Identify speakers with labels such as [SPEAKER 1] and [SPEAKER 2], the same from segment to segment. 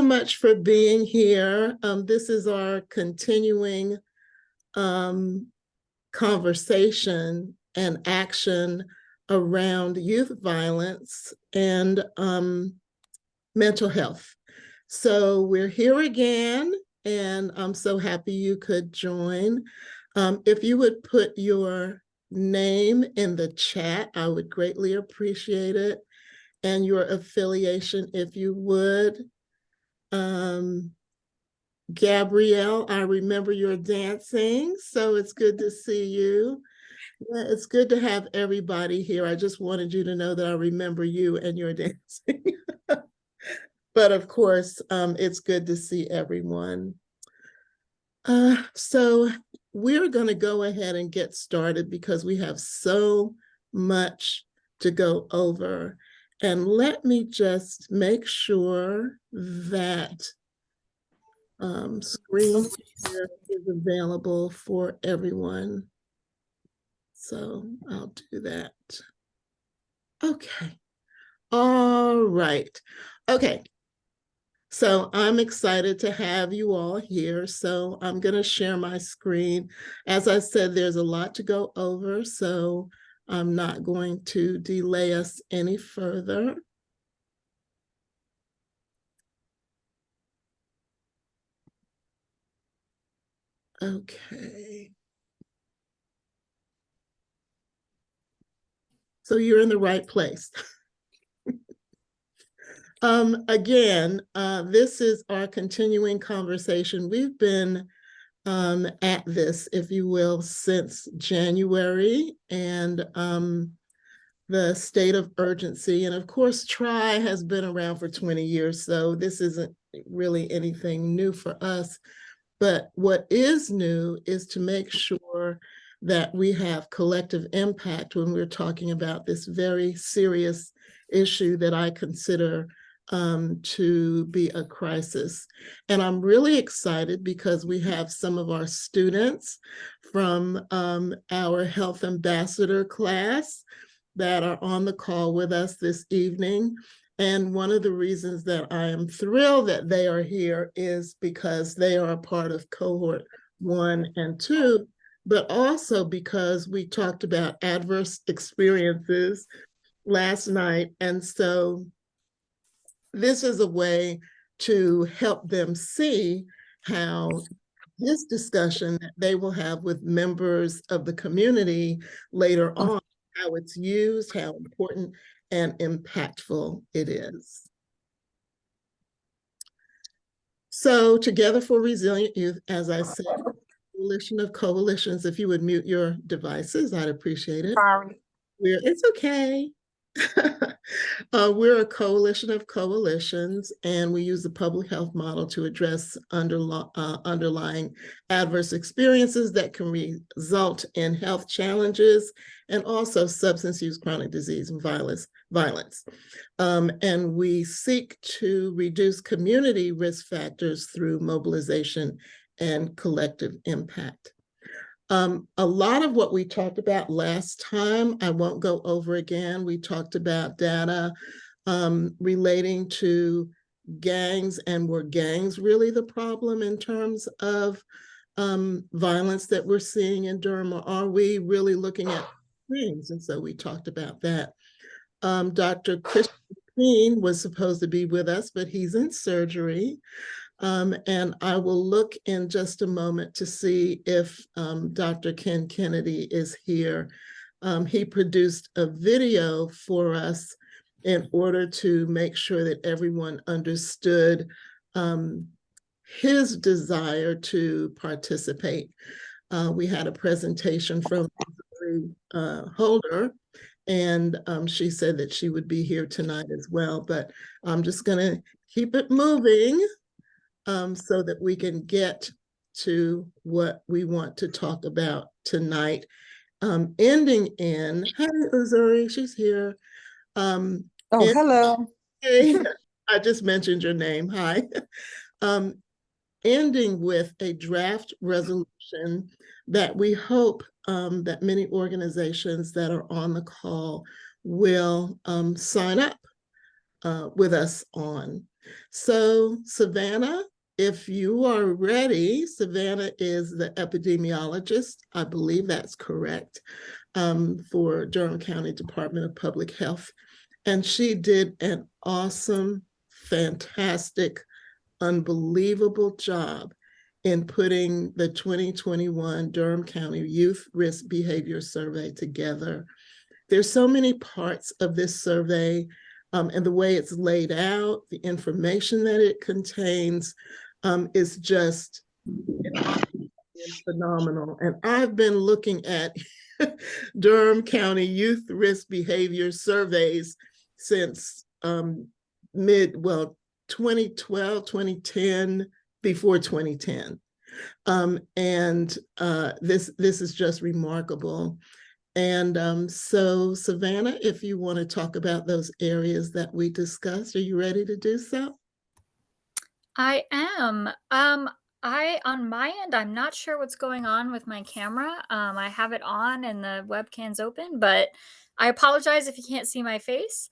[SPEAKER 1] much for being here. This is our continuing conversation and action around youth violence and mental health. So we're here again, and I'm so happy you could join. If you would put your name in the chat, I would greatly appreciate it, and your affiliation, if you would. Gabrielle, I remember your dancing, so it's good to see you. It's good to have everybody here. I just wanted you to know that I remember you and your dancing. But of course, it's good to see everyone. So we're going to go ahead and get started because we have so much to go over. And let me just make sure that screen share is available for everyone. So I'll do that. Okay. All right. Okay. So I'm excited to have you all here. So I'm going to share my screen. As I said, there's a lot to go over, so I'm not going to delay us any further. Okay. So you're in the right place. Again, this is our continuing conversation. We've been at this, if you will, since January, and the state of urgency. And of course, T.R.Y has been around for 20 years, so this isn't really anything new for us. But what is new is to make sure that we have collective impact when we're talking about this very serious issue that I consider to be a crisis. And I'm really excited because we have some of our students from our health ambassador class that are on the call with us this evening. And one of the reasons that I am thrilled that they are here is because they are a part of cohort 1 and 2, but also because we talked about adverse experiences last night. And so this is a way to help them see how this discussion that they will have with members of the community later on, how it's used, how important and impactful it is. So Together for Resilient Youth, as I said, coalition of coalitions. If you would mute your devices, I'd appreciate it.
[SPEAKER 2] Sorry.
[SPEAKER 1] It's okay. We're a coalition of coalitions, and we use the public health model to address underlying adverse experiences that can result in health challenges and also substance use, chronic disease, and violence. And we seek to reduce community risk factors through mobilization and collective impact. A lot of what we talked about last time, I won't go over again. We talked about data relating to gangs, and were gangs really the problem in terms of violence that we're seeing in Durham, or are we really looking at things? And so we talked about that. Dr. Christian was supposed to be with us, but he's in surgery. And I will look in just a moment to see if Dr. Ken Kennedy is here. He produced a video for us in order to make sure that everyone understood his desire to participate. We had a presentation from Holder, and she said that she would be here tonight as well, but I'm just gonna keep it moving so that we can get to what we want to talk about tonight. Ending in, hey, Uzuri, she's here.
[SPEAKER 2] Hello.
[SPEAKER 1] Hey, I just mentioned your name, hi. Ending with a draft resolution that we hope that many organizations that are on the call will sign up with us on. So Savannah, if you are ready, Savannah is the epidemiologist. I believe that's correct, for Durham County Department of Public Health. And she did an awesome, fantastic, unbelievable job in putting the 2021 Durham County Youth Risk Behavior Survey together. There's so many parts of this survey, and the way it's laid out, the information that it contains, is just phenomenal. And I've been looking at Durham County Youth Risk Behavior Surveys since 2012, 2010, before 2010. And this is just remarkable. And so, Savannah, if you want to talk about those areas that we discussed, are you ready to do so?
[SPEAKER 2] I am. On my end, I'm not sure what's going on with my camera. I have it on and the webcam's open, but I apologize if you can't see my face.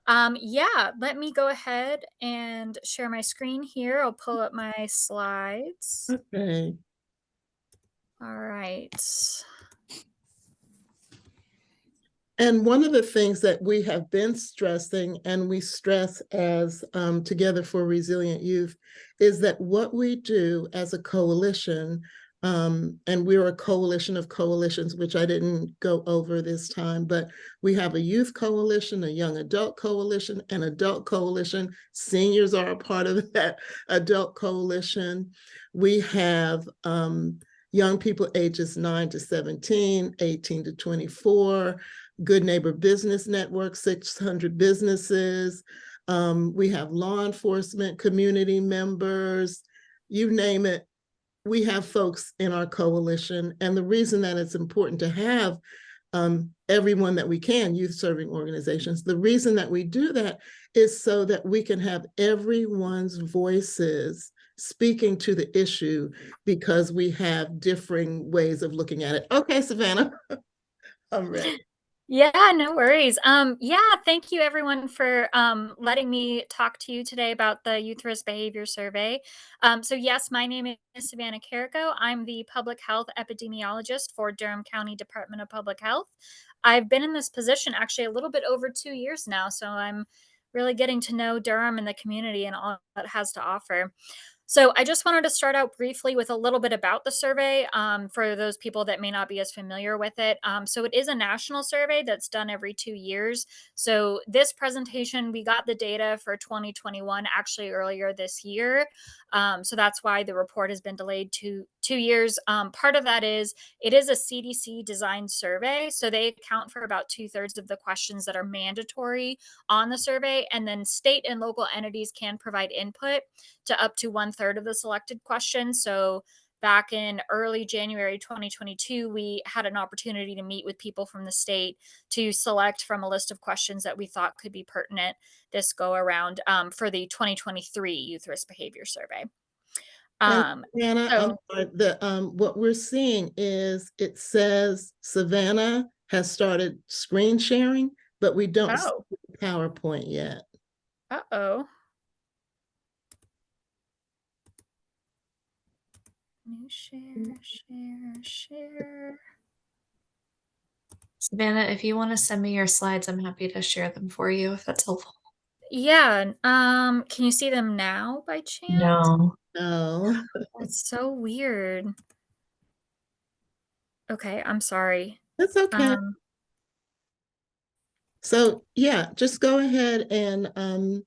[SPEAKER 2] Yeah, let me go ahead and share my screen here. I'll pull up my slides.
[SPEAKER 1] Okay.
[SPEAKER 2] All right.
[SPEAKER 1] And one of the things that we have been stressing, and we stress as Together for Resilient Youth, is that what we do as a coalition, and we're a coalition of coalitions, which I didn't go over this time, but we have a youth coalition, a young adult coalition, an adult coalition. Seniors are a part of that adult coalition. We have young people ages 9 to 17, 18 to 24, Good Neighbor Business Network, 600 businesses. We have law enforcement, community members, you name it. We have folks in our coalition. And the reason that it's important to have everyone that we can, youth serving organizations, the reason that we do that is so that we can have everyone's voices speaking to the issue, because we have differing ways of looking at it. Okay, Savannah, I'm ready.
[SPEAKER 2] Yeah, no worries. Yeah, thank you everyone for letting me talk to you today about the Youth Risk Behavior Survey. So yes, my name is Savannah Carrico. I'm the public health epidemiologist for Durham County Department of Public Health. I've been in this position actually a little bit over 2 years now, so I'm really getting to know Durham and the community and all it has to offer. So I just wanted to start out briefly with a little bit about the survey, for those people that may not be as familiar with it. So it is a national survey that's done every 2 years. So this presentation, we got the data for 2021 actually earlier this year. So that's why the report has been delayed to 2 years. Part of that is it is a CDC designed survey. So they account for about 2/3 of the questions that are mandatory on the survey. And then state and local entities can provide input to up to 1/3 of the selected questions. So back in early January 2022, we had an opportunity to meet with people from the state to select from a list of questions that we thought could be pertinent this go around, for the 2023 Youth Risk Behavior Survey.
[SPEAKER 1] And
[SPEAKER 2] Um,
[SPEAKER 1] Savannah, I'm
[SPEAKER 2] so,
[SPEAKER 1] sorry, what we're seeing is it says Savannah has started screen sharing, but we don't see
[SPEAKER 2] oh,
[SPEAKER 1] the PowerPoint yet.
[SPEAKER 2] uh-oh. New share.
[SPEAKER 3] Savannah, if you want to send me your slides, I'm happy to share them for you if that's helpful.
[SPEAKER 2] Yeah, can you see them now by chance?
[SPEAKER 3] No.
[SPEAKER 1] No,
[SPEAKER 2] That's so weird. Okay, I'm sorry.
[SPEAKER 1] that's okay.
[SPEAKER 2] Um,
[SPEAKER 1] So yeah, just go ahead and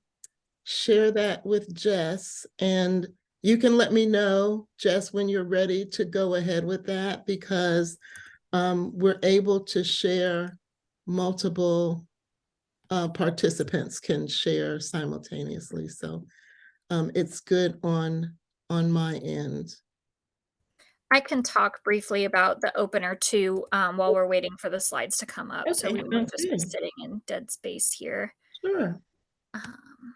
[SPEAKER 1] share that with Jess, and you can let me know, Jess, when you're ready to go ahead with that, because we're able to share multiple participants can share simultaneously. So it's good on my end.
[SPEAKER 2] I can talk briefly about the opener too, while we're waiting for the slides to come up. So
[SPEAKER 1] Okay,
[SPEAKER 2] we won't
[SPEAKER 1] sounds
[SPEAKER 2] just be
[SPEAKER 1] good.
[SPEAKER 2] sitting in dead space here.
[SPEAKER 1] Sure.
[SPEAKER 2] Um,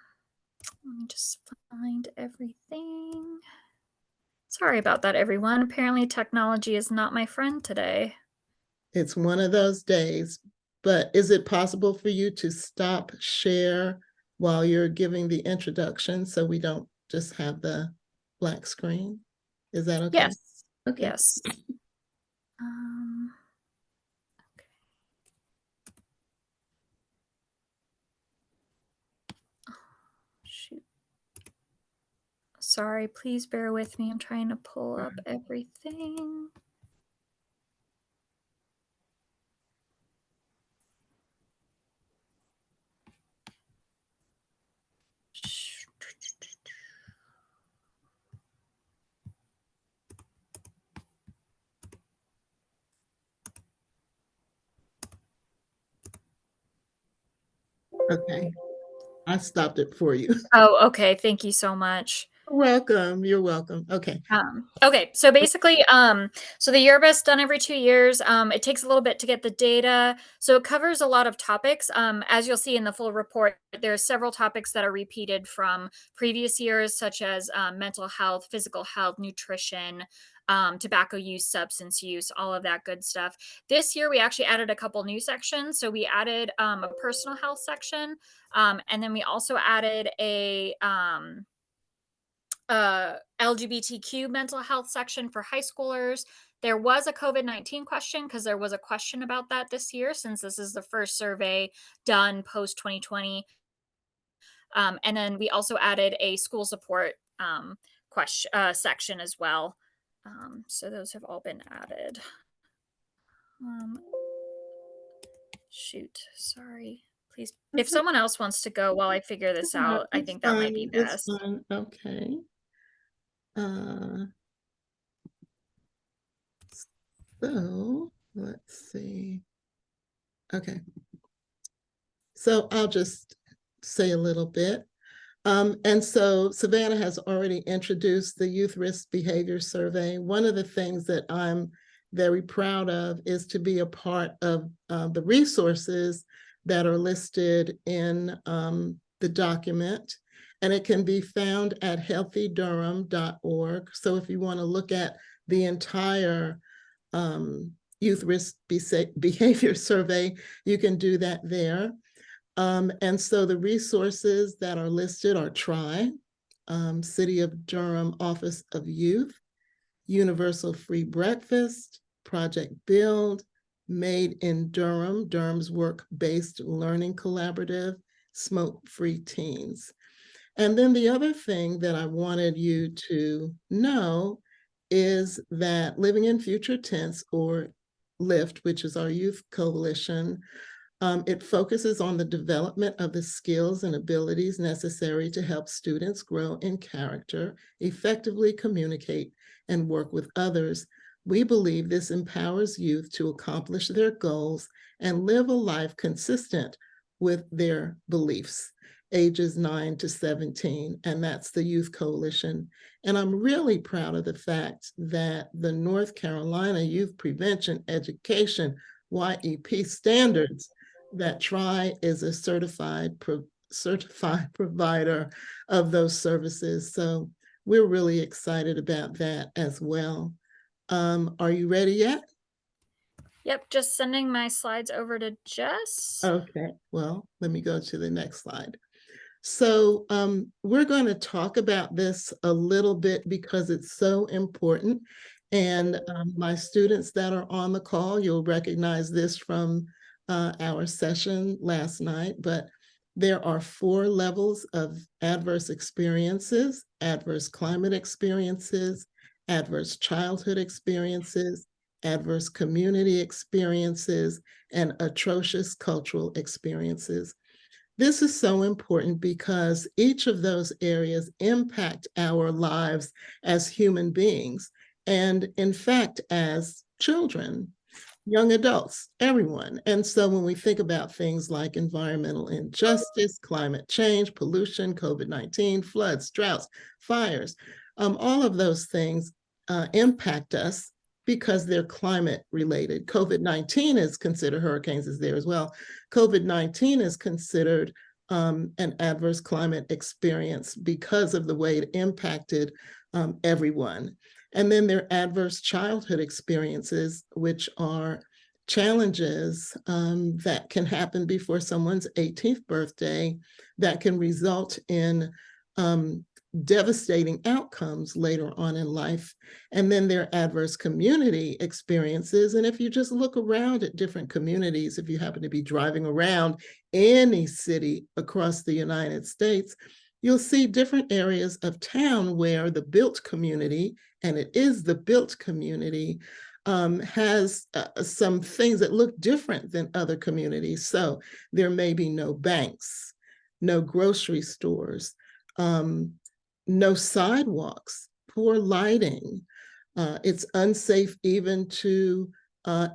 [SPEAKER 2] Let me just find everything. Sorry about that, everyone. Apparently, technology is not my friend today.
[SPEAKER 1] It's one of those days, but is it possible for you to stop share while you're giving the introduction so we don't just have the black screen? Is that okay?
[SPEAKER 2] Yes.
[SPEAKER 1] Okay.
[SPEAKER 2] Yes. Shoot. Sorry, please bear with me. I'm trying to pull up everything.
[SPEAKER 1] Okay. I stopped it for you.
[SPEAKER 2] Oh, okay. Thank you so much.
[SPEAKER 1] Welcome. You're welcome. Okay.
[SPEAKER 2] Okay, so basically, so the yearbook is done every 2 years. It takes a little bit to get the data, so it covers a lot of topics. As you'll see in the full report, there are several topics that are repeated from previous years, such as mental health, physical health, nutrition, tobacco use, substance use, all of that good stuff. This year, we actually added a couple new sections. So we added a personal health section, and then we also added a LGBTQ mental health section for high schoolers. There was a COVID-19 question because there was a question about that this year, since this is the first survey done post 2020. And then we also added a school support section as well. So those have all been added. Shoot, sorry. Please, if someone else wants to go while I figure this out, I think that might be best.
[SPEAKER 1] It's fine. Okay. So let's see. Okay. So I'll just say a little bit. And so Savannah has already introduced the Youth Risk Behavior Survey. One of the things that I'm very proud of is to be a part of the resources that are listed in the document. And it can be found at healthydurham.org. So if you want to look at the entire Youth Risk Behavior Survey, you can do that there. And so the resources that are listed are T.R.Y, City of Durham Office of Youth, Universal Free Breakfast, Project Build, Made in Durham, Durham's Work-Based Learning Collaborative, Smoke Free Teens. And then the other thing that I wanted you to know is that Living in Future Tense, or LIFT, which is our youth coalition, it focuses on the development of the skills and abilities necessary to help students grow in character, effectively communicate, and work with others. We believe this empowers youth to accomplish their goals and live a life consistent with their beliefs, ages 9 to 17, and that's the Youth Coalition. And I'm really proud of the fact that the North Carolina Youth Prevention Education YEP standards, that T.R.Y is a certified provider of those services. So we're really excited about that as well. Are you ready yet?
[SPEAKER 2] Yep, just sending my slides over to Jess.
[SPEAKER 1] Okay, well, let me go to the next slide. So we're going to talk about this a little bit because it's so important. And my students that are on the call, you'll recognize this from our session last night, but there are 4 levels of adverse experiences: adverse climate experiences, adverse childhood experiences, adverse community experiences, and atrocious cultural experiences. This is so important because each of those areas impact our lives as human beings, and in fact, as children, young adults, everyone. And so when we think about things like environmental injustice, climate change, pollution, COVID-19, floods, droughts, fires, all of those things impact us because they're climate related. COVID-19 is considered, hurricanes is there as well. COVID-19 is considered an adverse climate experience because of the way it impacted everyone. And then there are adverse childhood experiences, which are challenges that can happen before someone's 18th birthday that can result in devastating outcomes later on in life. And then there are adverse community experiences. And if you just look around at different communities, if you happen to be driving around any city across the United States, you'll see different areas of town where the built community, and it is the built community, has some things that look different than other communities. So there may be no banks, no grocery stores, no sidewalks, poor lighting. It's unsafe even to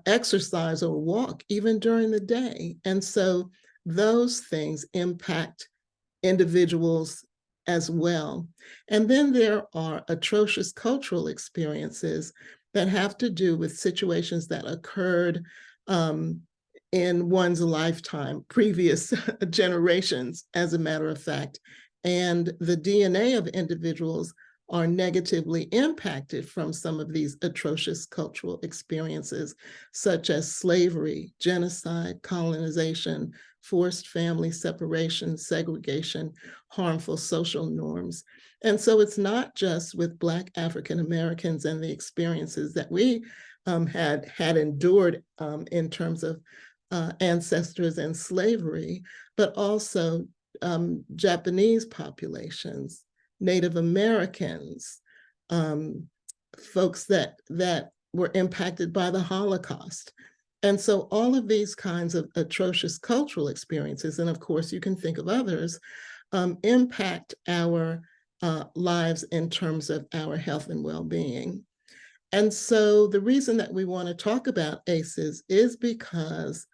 [SPEAKER 1] exercise or walk even during the day. And so those things impact individuals as well. And then there are atrocious cultural experiences that have to do with situations that occurred in one's lifetime, previous generations, as a matter of fact. And the DNA of individuals are negatively impacted from some of these atrocious cultural experiences, such as slavery, genocide, colonization, forced family separation, segregation, harmful social norms. And so it's not just with Black African Americans and the experiences that we had endured in terms of ancestors and slavery, but also Japanese populations, Native Americans, folks that were impacted by the Holocaust. And so all of these kinds of atrocious cultural experiences, and of course you can think of others, impact our lives in terms of our health and well-being. And so the reason that we want to talk about ACEs is because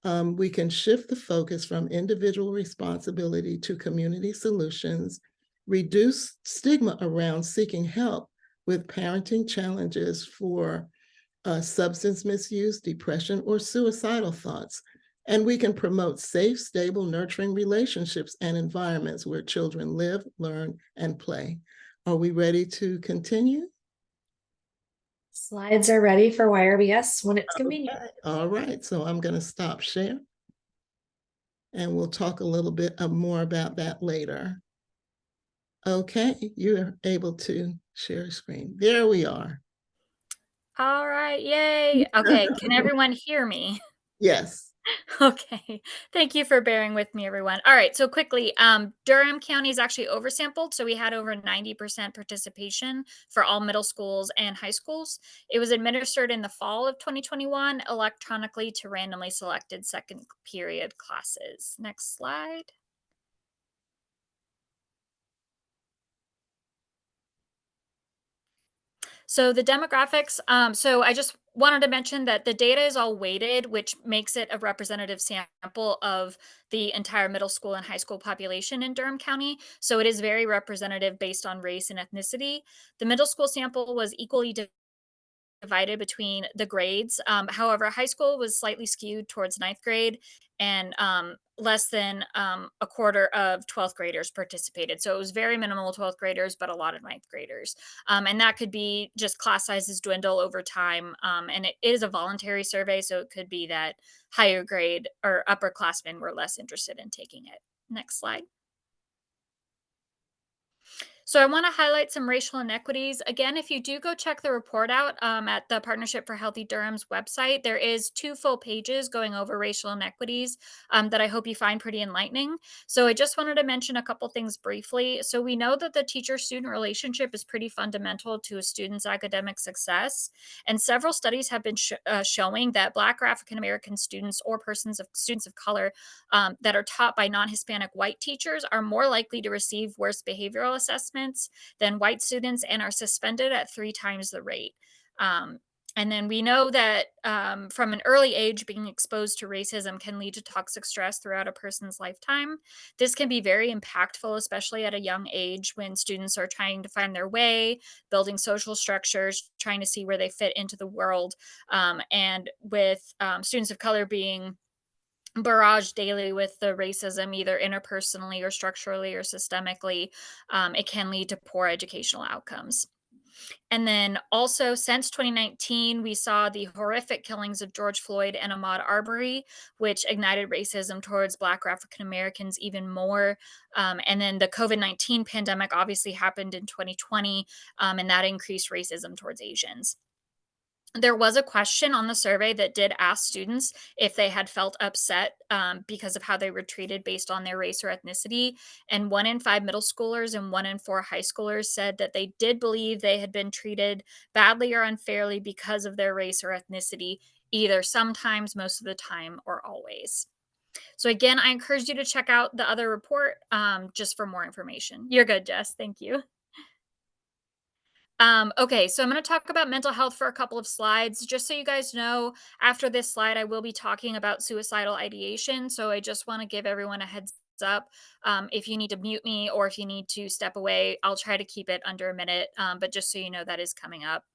[SPEAKER 1] we can shift the focus from individual responsibility to community solutions, reduce stigma around seeking help with parenting challenges for substance misuse, depression, or suicidal thoughts. And we can promote safe, stable, nurturing relationships and environments where children live, learn, and play. Are we ready to continue?
[SPEAKER 3] Slides are ready for YRBS when it's convenient.
[SPEAKER 1] Okay. All right, so I'm going to stop share. And we'll talk a little bit more about that later. Okay, you're able to share a screen. There we are.
[SPEAKER 2] All right, yay. Okay, can everyone hear me?
[SPEAKER 1] Yes.
[SPEAKER 2] Okay, thank you for bearing with me, everyone. All right, so quickly, Durham County is actually oversampled, so we had over 90% participation for all middle schools and high schools. It was administered in the fall of 2021 electronically to randomly selected second period classes. Next slide. So the demographics, so I just wanted to mention that the data is all weighted, which makes it a representative sample of the entire middle school and high school population in Durham County. So it is very representative based on race and ethnicity. The middle school sample was equally divided between the grades. However, high school was slightly skewed towards ninth grade, and less than a quarter of 12th graders participated. So it was very minimal 12th graders, but a lot of ninth graders. And that could be just class sizes dwindle over time. And it is a voluntary survey, so it could be that higher grade or upperclassmen were less interested in taking it. Next slide. So I want to highlight some racial inequities. Again, if you do go check the report out at the Partnership for Healthy Durham's website, there is 2 full pages going over racial inequities that I hope you find pretty enlightening. So I just wanted to mention a couple things briefly. So we know that the teacher-student relationship is pretty fundamental to a student's academic success, and several studies have been showing that Black or African American students or students of color that are taught by non-Hispanic white teachers are more likely to receive worse behavioral assessments than white students and are suspended at 3 times the rate. And then we know that from an early age, being exposed to racism can lead to toxic stress throughout a person's lifetime. This can be very impactful, especially at a young age when students are trying to find their way, building social structures, trying to see where they fit into the world. And with students of color being barraged daily with the racism, either interpersonally or structurally or systemically, it can lead to poor educational outcomes. And then also since 2019, we saw the horrific killings of George Floyd and Ahmaud Arbery, which ignited racism towards Black or African Americans even more. And then the COVID-19 pandemic obviously happened in 2020, and that increased racism towards Asians. There was a question on the survey that did ask students if they had felt upset because of how they were treated based on their race or ethnicity. And 1 in 5 middle schoolers and 1 in 4 high schoolers said that they did believe they had been treated badly or unfairly because of their race or ethnicity, either sometimes, most of the time, or always. So, again, I encourage you to check out the other report just for more information. You're good, Jess. Thank you. Okay, so I'm going to talk about mental health for a couple of slides. Just so you guys know, after this slide, I will be talking about suicidal ideation. So I just want to give everyone a heads up. If you need to mute me or if you need to step away, I'll try to keep it under a minute. But just so you know, that is coming up.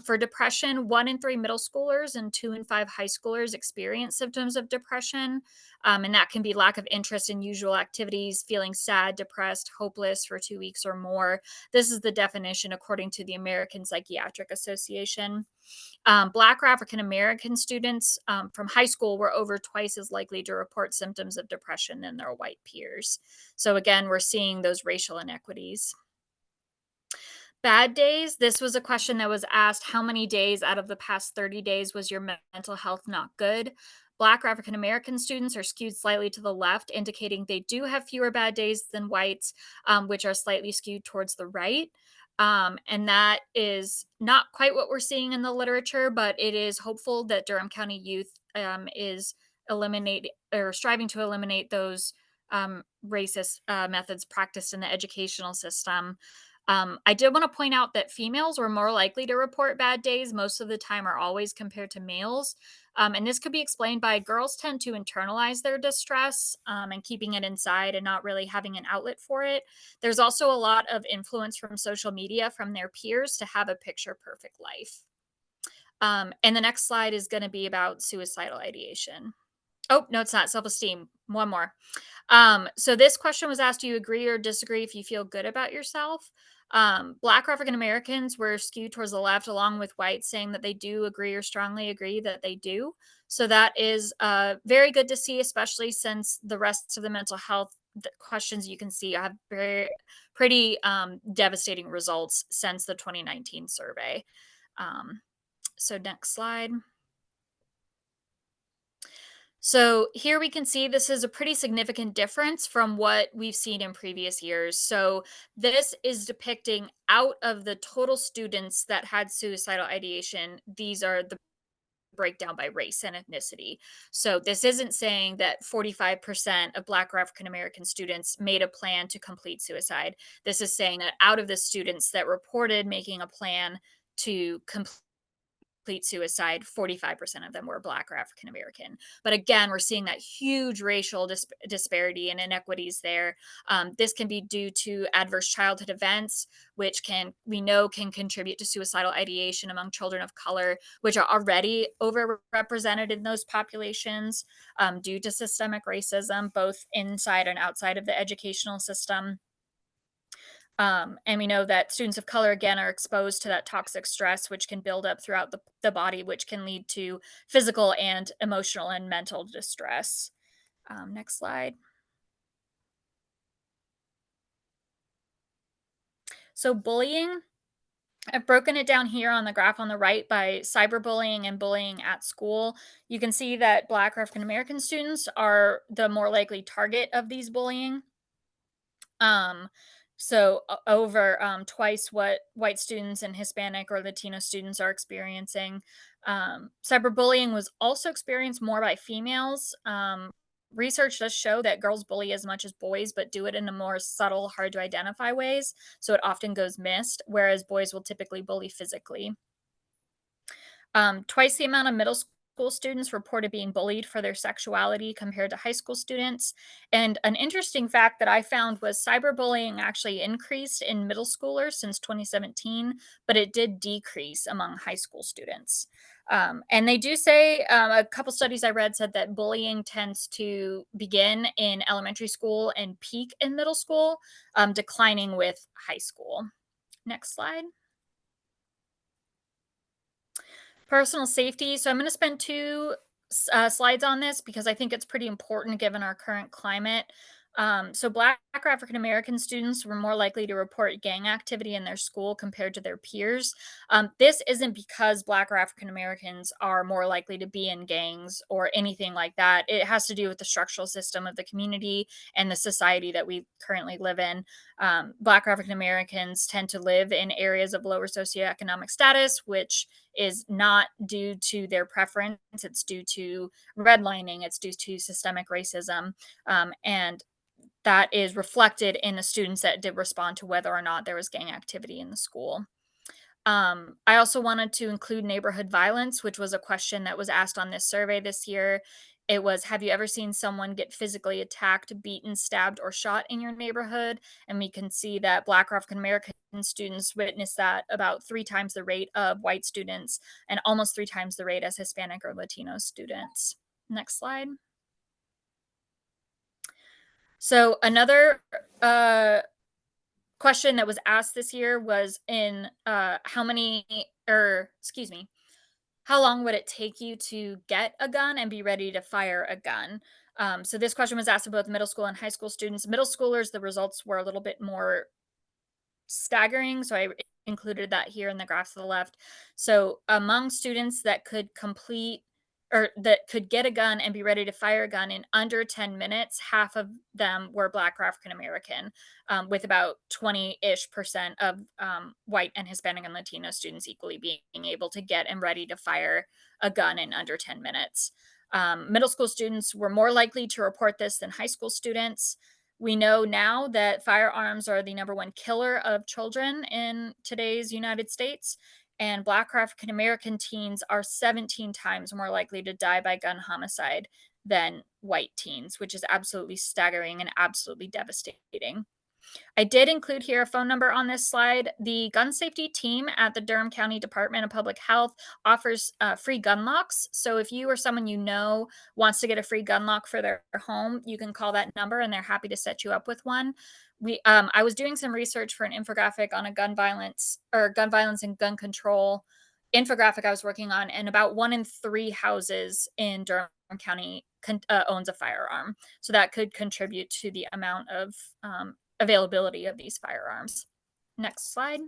[SPEAKER 2] For depression, 1 in 3 middle schoolers and 2 in 5 high schoolers experience symptoms of depression. And that can be lack of interest in usual activities, feeling sad, depressed, hopeless for 2 weeks or more. This is the definition according to the American Psychiatric Association. Black or African American students from high school were over twice as likely to report symptoms of depression than their white peers. So, again, we're seeing those racial inequities. Bad days. This was a question that was asked: how many days out of the past 30 days was your mental health not good? Black or African American students are skewed slightly to the left, indicating they do have fewer bad days than whites, which are slightly skewed towards the right. And that is not quite what we're seeing in the literature, but it is hopeful that Durham County youth is eliminate or striving to eliminate those racist methods practiced in the educational system. I did want to point out that females were more likely to report bad days most of the time or always compared to males. And this could be explained by girls tend to internalize their distress and keeping it inside and not really having an outlet for it. There's also a lot of influence from social media from their peers to have a picture perfect life. And the next slide is going to be about suicidal ideation. Oh, no, it's not. Self esteem. One more. So this question was asked: do you agree or disagree if you feel good about yourself? Black or African Americans were skewed towards the left, along with whites, saying that they do agree or strongly agree that they do. So that is very good to see, especially since the rest of the mental health questions you can see have pretty devastating results since the 2019 survey. So next slide. So here we can see this is a pretty significant difference from what we've seen in previous years. So this is depicting out of the total students that had suicidal ideation, these are the breakdown by race and ethnicity. So this isn't saying that 45% of Black or African American students made a plan to complete suicide. This is saying that out of the students that reported making a plan to complete suicide, 45% of them were Black or African American. But again, we're seeing that huge racial disparity and inequities there. This can be due to adverse childhood events, which we know can contribute to suicidal ideation among children of color, which are already overrepresented in those populations due to systemic racism, both inside and outside of the educational system. And we know that students of color, again, are exposed to that toxic stress, which can build up throughout the body, which can lead to physical and emotional and mental distress. Next slide. So bullying, I've broken it down here on the graph on the right by cyberbullying and bullying at school. You can see that Black or African American students are the more likely target of these bullying. So over twice what white students and Hispanic or Latino students are experiencing. Cyberbullying was also experienced more by females. Research does show that girls bully as much as boys, but do it in a more subtle, hard to identify ways. So it often goes missed, whereas boys will typically bully physically. Twice the amount of middle school students reported being bullied for their sexuality compared to high school students. And an interesting fact that I found was cyberbullying actually increased in middle schoolers since 2017, but it did decrease among high school students. And they do say a couple studies I read said that bullying tends to begin in elementary school and peak in middle school, declining with high school. Next slide. Personal safety. So I'm going to spend two slides on this because I think it's pretty important given our current climate. So Black or African American students were more likely to report gang activity in their school compared to their peers. This isn't because Black or African Americans are more likely to be in gangs or anything like that. It has to do with the structural system of the community and the society that we currently live in. Black or African Americans tend to live in areas of lower socioeconomic status, which is not due to their preference. It's due to redlining, it's due to systemic racism. And that is reflected in the students that did respond to whether or not there was gang activity in the school. I also wanted to include neighborhood violence, which was a question that was asked on this survey this year. It was, have you ever seen someone get physically attacked, beaten, stabbed, or shot in your neighborhood? And we can see that Black or African American students witness that about 3 times the rate of white students and almost 3 times the rate as Hispanic or Latino students. Next slide. So another question that was asked this year was in how long would it take you to get a gun and be ready to fire a gun? So this question was asked of both middle school and high school students. Middle schoolers, the results were a little bit more staggering. So I included that here in the graph to the left. So among students that could complete or that could get a gun and be ready to fire a gun in under 10 minutes, half of them were Black or African American, with about 20-ish% of white and Hispanic and Latino students equally being able to get and ready to fire a gun in under 10 minutes. Middle school students were more likely to report this than high school students. We know now that firearms are the #1 killer of children in today's United States, and Black or African American teens are 17 times more likely to die by gun homicide than white teens, which is absolutely staggering and absolutely devastating. I did include here a phone number on this slide. The gun safety team at the Durham County Department of Public Health offers free gun locks. So if you or someone you know wants to get a free gun lock for their home, you can call that number and they're happy to set you up with one. I was doing some research for an infographic on a gun violence and gun control infographic I was working on, and about 1 in 3 houses in Durham County owns a firearm. So that could contribute to the amount of availability of these firearms. Next slide.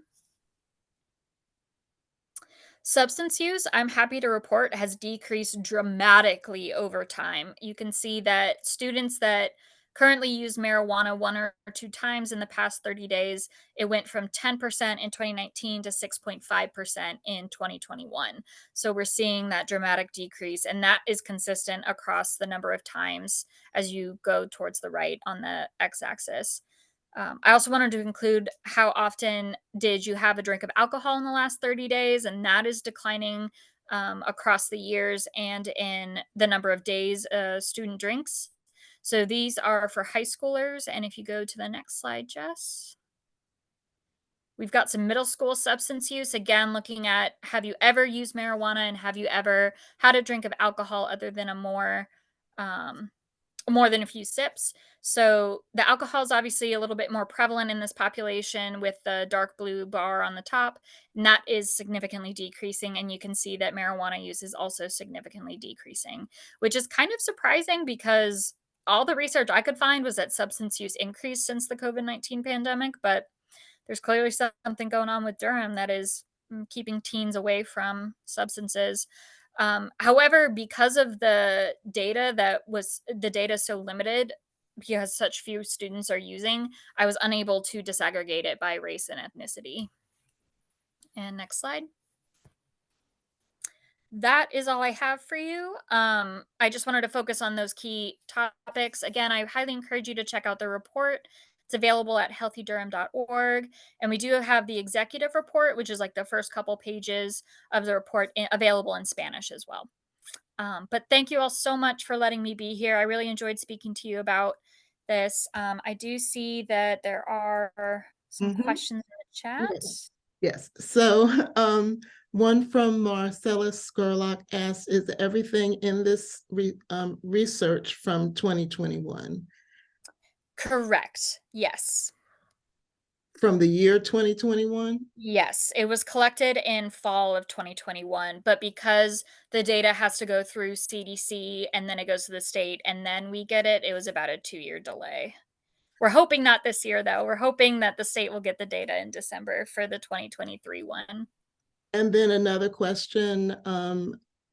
[SPEAKER 2] Substance use, I'm happy to report, has decreased dramatically over time. You can see that students that currently use marijuana 1 or 2 times in the past 30 days, it went from 10% in 2019 to 6.5% in 2021. So we're seeing that dramatic decrease, and that is consistent across the number of times as you go towards the right on the x-axis. I also wanted to include how often did you have a drink of alcohol in the last 30 days, and that is declining across the years and in the number of days a student drinks. So these are for high schoolers, and if you go to the next slide, Jess. We've got some middle school substance use, again, looking at have you ever used marijuana and have you ever had a drink of alcohol other than more than a few sips. So the alcohol is obviously a little bit more prevalent in this population with the dark blue bar on the top, and that is significantly decreasing. And you can see that marijuana use is also significantly decreasing, which is kind of surprising because all the research I could find was that substance use increased since the COVID-19 pandemic, but there's clearly something going on with Durham that is keeping teens away from substances. However, because of the data so limited, because such few students are using, I was unable to disaggregate it by race and ethnicity. And next slide. That is all I have for you. I just wanted to focus on those key topics. Again, I highly encourage you to check out the report. It's available at healthydurham.org. And we do have the executive report, which is like the first couple pages of the report available in Spanish as well. But thank you all so much for letting me be here. I really enjoyed speaking to you about this. I do see that there are some questions in the chat.
[SPEAKER 1] Yes. So one from Marcella Skurlock asks, is everything in this research from 2021?
[SPEAKER 2] Correct. Yes.
[SPEAKER 1] from the year 2021?
[SPEAKER 2] Yes, it was collected in fall of 2021, but because the data has to go through CDC and then it goes to the state and then we get it, it was about a 2-year delay. We're hoping not this year, though. We're hoping that the state will get the data in December for the 2023 one.
[SPEAKER 1] And then another question,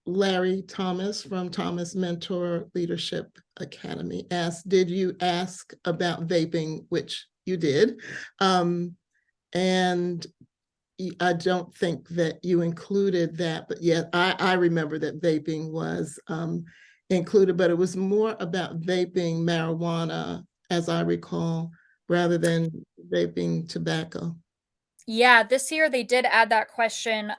[SPEAKER 1] Larry Thomas from Thomas Mentor Leadership Academy asked, did you ask about vaping, which you did? And I don't think that you included that, but yet I remember that vaping was included, but it was more about vaping marijuana, as I recall, rather than vaping tobacco.
[SPEAKER 2] Yeah, this year they did add that question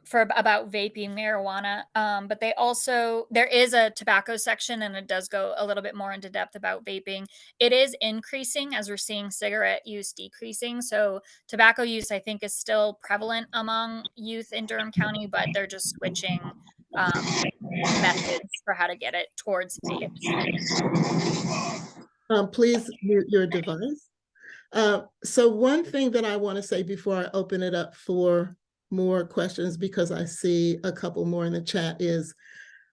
[SPEAKER 2] for about vaping marijuana, but they also there is a tobacco section and it does go a little bit more into depth about vaping. It is increasing as we're seeing cigarette use decreasing. So tobacco use, I think, is still prevalent among youth in Durham County, but they're just switching methods for how to get it towards vapes.
[SPEAKER 1] Please mute your device. So one thing that I want to say before I open it up for more questions, because I see a couple more in the chat, is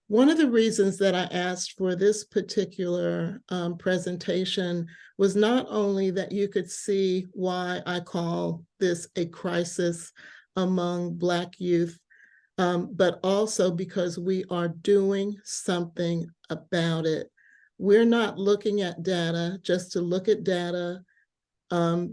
[SPEAKER 1] one of the reasons that I asked for this particular presentation was not only that you could see why I call this a crisis among Black youth, but also because we are doing something about it. We're not looking at data just to look at data,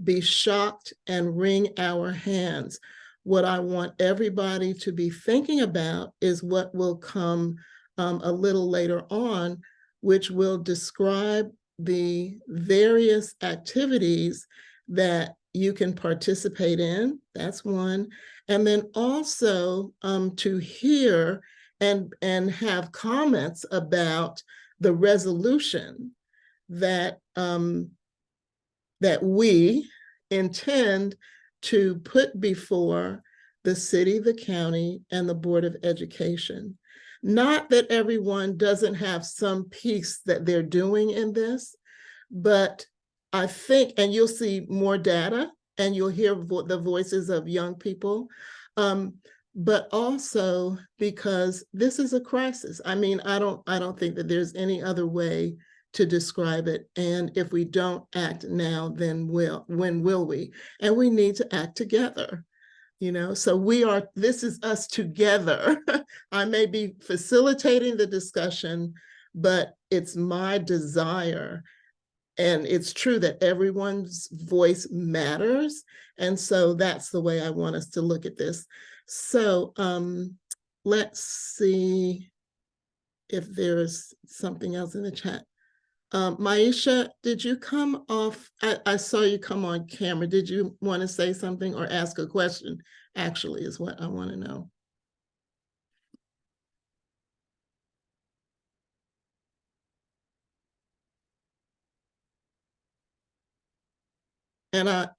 [SPEAKER 1] be shocked and wring our hands. What I want everybody to be thinking about is what will come a little later on, which will describe the various activities that you can participate in. That's one. And then also to hear and have comments about the resolution that that we intend to put before the city, the county, and the Board of Education. Not that everyone doesn't have some piece that they're doing in this, but I think, and you'll see more data and you'll hear the voices of young people, but also because this is a crisis. I mean, I don't think that there's any other way to describe it. And if we don't act now, then when will we? And we need to act together, you know? So this is us together. I may be facilitating the discussion, but it's my desire. And it's true that everyone's voice matters. And so that's the way I want us to look at this. So let's see if there's something else in the chat. Maisha, did you come off? I saw you come on camera. Did you want to say something or ask a question? Actually, is what I want to know. And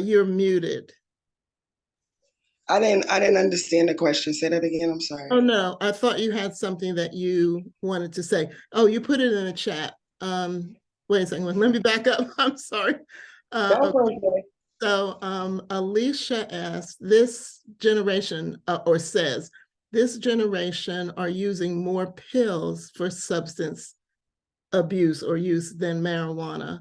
[SPEAKER 1] you're muted.
[SPEAKER 4] I didn't understand the question. Say that again. I'm sorry.
[SPEAKER 1] Oh no, I thought you had something that you wanted to say. Oh, you put it in the chat. Wait a second. Let me back up. I'm sorry. Okay. So Alicia asked, this generation, or says, this generation are using more pills for substance abuse or use than marijuana.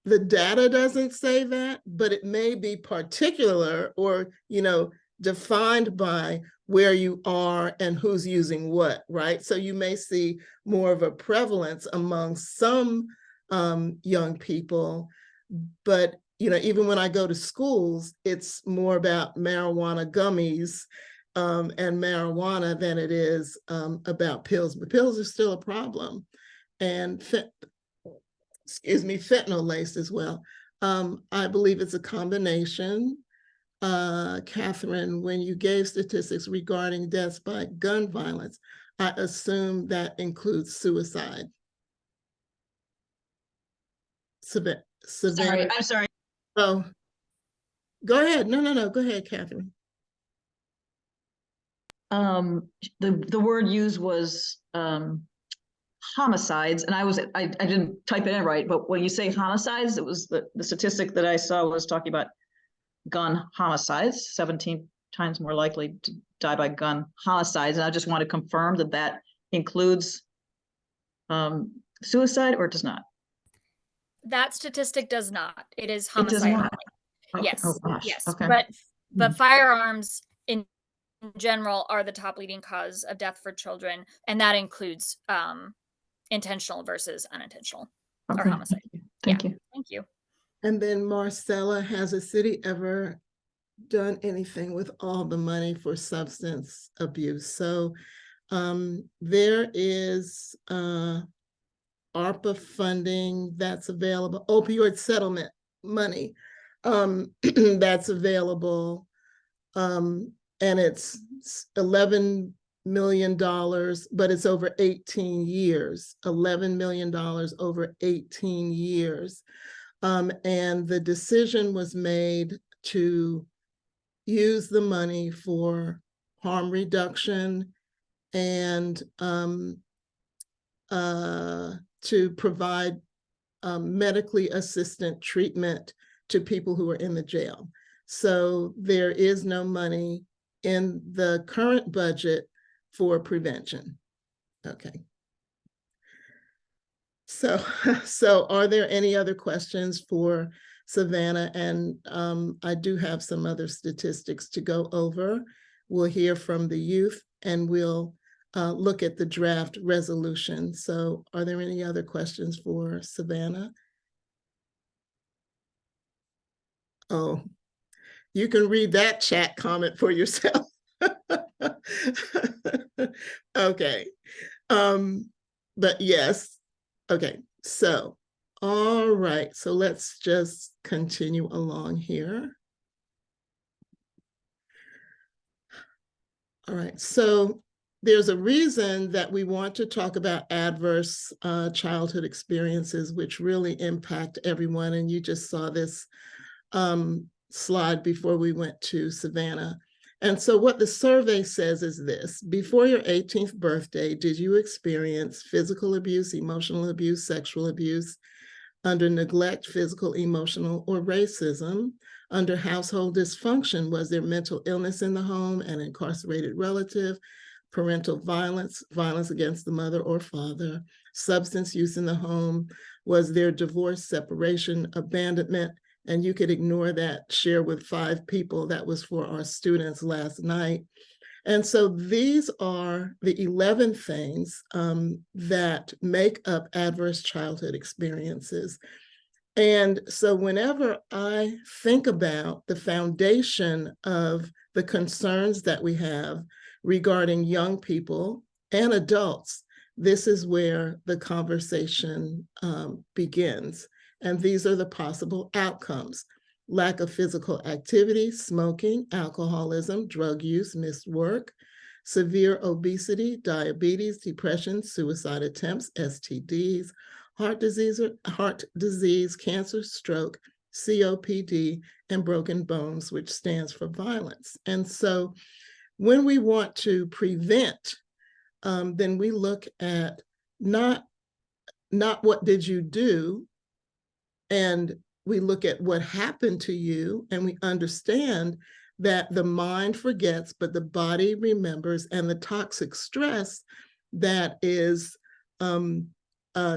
[SPEAKER 1] The data doesn't say that, but it may be particular or, you know, defined by where you are and who's using what, right? So you may see more of a prevalence among some young people, but, you know, even when I go to schools, it's more about marijuana gummies and marijuana than it is about pills, but pills are still a problem. And fentanyl laced as well. I believe it's a combination. Catherine, when you gave statistics regarding deaths by gun violence, I assume that includes suicide. Savannah.
[SPEAKER 5] Sorry, I'm sorry.
[SPEAKER 1] Oh, go ahead. No, go ahead, Catherine.
[SPEAKER 5] The word used was homicides, and I didn't type it in right, but when you say homicides, it was the statistic that I saw was talking about gun homicides, 17 times more likely to die by gun homicides. And I just want to confirm that that includes suicide or does not.
[SPEAKER 2] That statistic does not. It is
[SPEAKER 5] It does
[SPEAKER 2] homicide.
[SPEAKER 5] not. Okay.
[SPEAKER 2] Yes.
[SPEAKER 5] Oh gosh.
[SPEAKER 2] Yes.
[SPEAKER 5] Okay.
[SPEAKER 2] But firearms in general are the top leading cause of death for children, and that includes intentional versus unintentional or
[SPEAKER 5] Okay.
[SPEAKER 2] homicide.
[SPEAKER 5] Thank
[SPEAKER 2] Yeah.
[SPEAKER 5] you.
[SPEAKER 2] Thank you.
[SPEAKER 1] And then Marcella, has a city ever done anything with all the money for substance abuse? So there is ARPA funding that's available, opioid settlement money that's available, and it's $11 million, but it's over 18 years, $11 million over 18 years. And the decision was made to use the money for harm reduction and to provide medically assisted treatment to people who are in the jail. So there is no money in the current budget for prevention. Okay. So are there any other questions for Savannah? And I do have some other statistics to go over. We'll hear from the youth and we'll look at the draft resolution. So are there any other questions for Savannah? Oh, you can read that chat comment for yourself. Okay. But yes. Okay. So, all right. So let's just continue along here. All right. So there's a reason that we want to talk about adverse childhood experiences, which really impact everyone. And you just saw this slide before we went to Savannah. And so what the survey says is this: before your 18th birthday, did you experience physical abuse, emotional abuse, sexual abuse, under neglect, physical, emotional, or racism? Under household dysfunction, was there mental illness in the home, an incarcerated relative, parental violence, violence against the mother or father, substance use in the home? Was there divorce, separation, abandonment? And you could ignore that, share with 5 people. That was for our students last night. And so these are the 11 things that make up adverse childhood experiences. And so whenever I think about the foundation of the concerns that we have regarding young people and adults, this is where the conversation begins. And these are the possible outcomes: lack of physical activity, smoking, alcoholism, drug use, missed work, severe obesity, diabetes, depression, suicide attempts, STDs, heart disease, cancer, stroke, COPD, and broken bones, which stands for violence. And so when we want to prevent, then we look at not what did you do, and we look at what happened to you, and we understand that the mind forgets, but the body remembers, and the toxic stress that is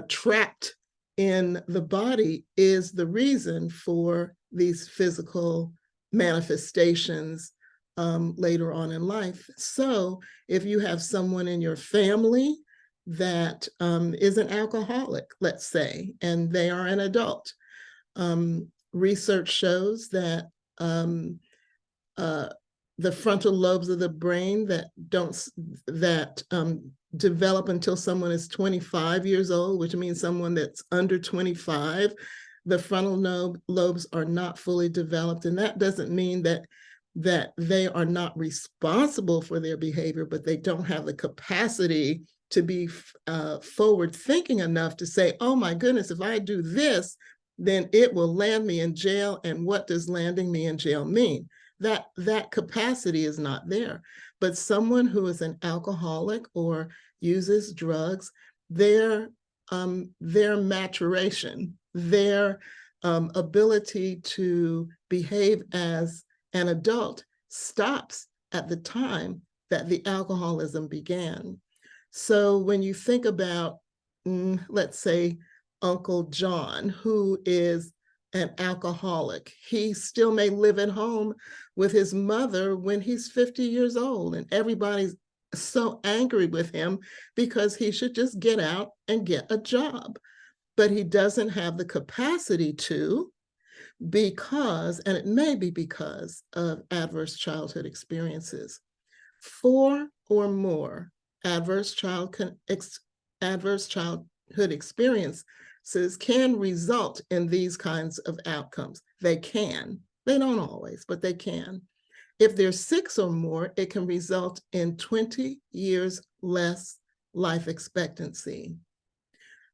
[SPEAKER 1] trapped in the body is the reason for these physical manifestations later on in life. So if you have someone in your family that is an alcoholic, let's say, and they are an adult, research shows that the frontal lobes of the brain that develop until someone is 25 years old, which means someone that's under 25, the frontal lobes are not fully developed. And that doesn't mean that they are not responsible for their behavior, but they don't have the capacity to be forward thinking enough to say, oh my goodness, if I do this, then it will land me in jail. And what does landing me in jail mean? That capacity is not there. But someone who is an alcoholic or uses drugs, their maturation, their ability to behave as an adult stops at the time that the alcoholism began. So when you think about, let's say, Uncle John, who is an alcoholic, he still may live at home with his mother when he's 50 years old, and everybody's so angry with him because he should just get out and get a job. But he doesn't have the capacity to, because, and it may be because of adverse childhood experiences. 4 or more adverse childhood experiences can result in these kinds of outcomes. They can. They don't always, but they can. If there's 6 or more, it can result in 20 years less life expectancy.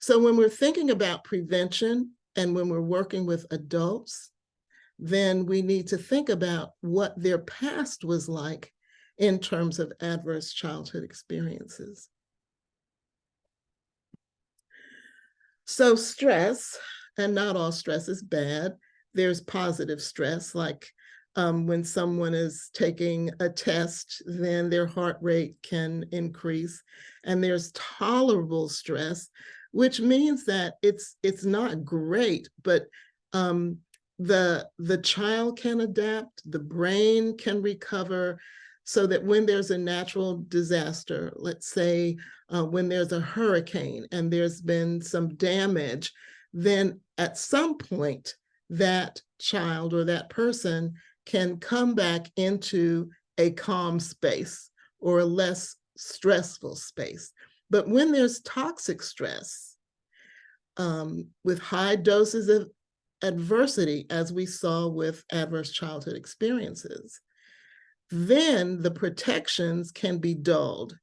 [SPEAKER 1] So when we're thinking about prevention and when we're working with adults, then we need to think about what their past was like in terms of adverse childhood experiences. So stress, and not all stress is bad. There's positive stress, like when someone is taking a test, then their heart rate can increase. And there's tolerable stress, which means that it's not great, but the child can adapt, the brain can recover, so that when there's a natural disaster, let's say when there's a hurricane and there's been some damage, then at some point that child or that person can come back into a calm space or a less stressful space. But when there's toxic stress, with high doses of adversity, as we saw with adverse childhood experiences, then the protections can be dulled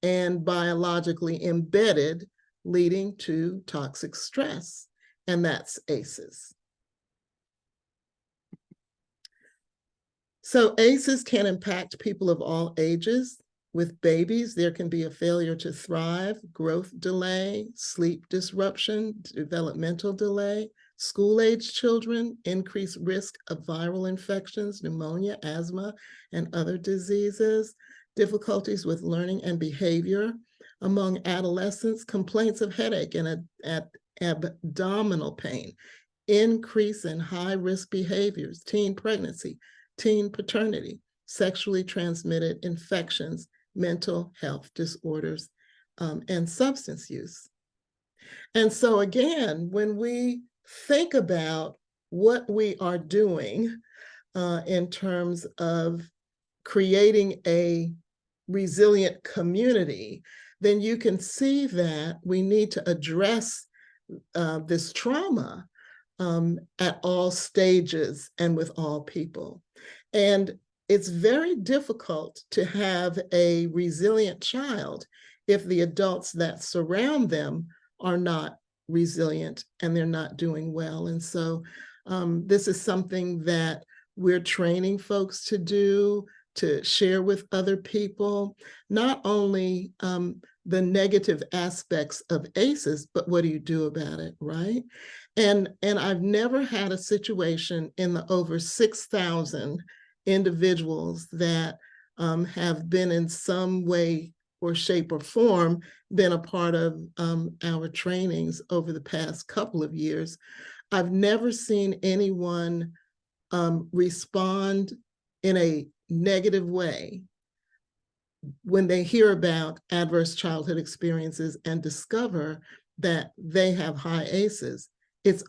[SPEAKER 1] and biologically embedded, leading to toxic stress, and that's ACEs. So ACEs can impact people of all ages. With babies, there can be a failure to thrive, growth delay, sleep disruption, developmental delay. School-age children, increased risk of viral infections, pneumonia, asthma, and other diseases. Difficulties with learning and behavior. Among adolescents, complaints of headache and abdominal pain. Increase in high-risk behaviors, teen pregnancy, teen paternity, sexually transmitted infections, mental health disorders, and substance use. And so again, when we think about what we are doing in terms of creating a resilient community, then you can see that we need to address this trauma at all stages and with all people. And it's very difficult to have a resilient child if the adults that surround them are not resilient and they're not doing well. And so this is something that we're training folks to do, to share with other people, not only the negative aspects of ACEs, but what do you do about it, right? And I've never had a situation in the over 6,000 individuals that have been in some way or shape or form been a part of our trainings over the past couple of years. I've never seen anyone respond in a negative way when they hear about adverse childhood experiences and discover that they have high ACEs. It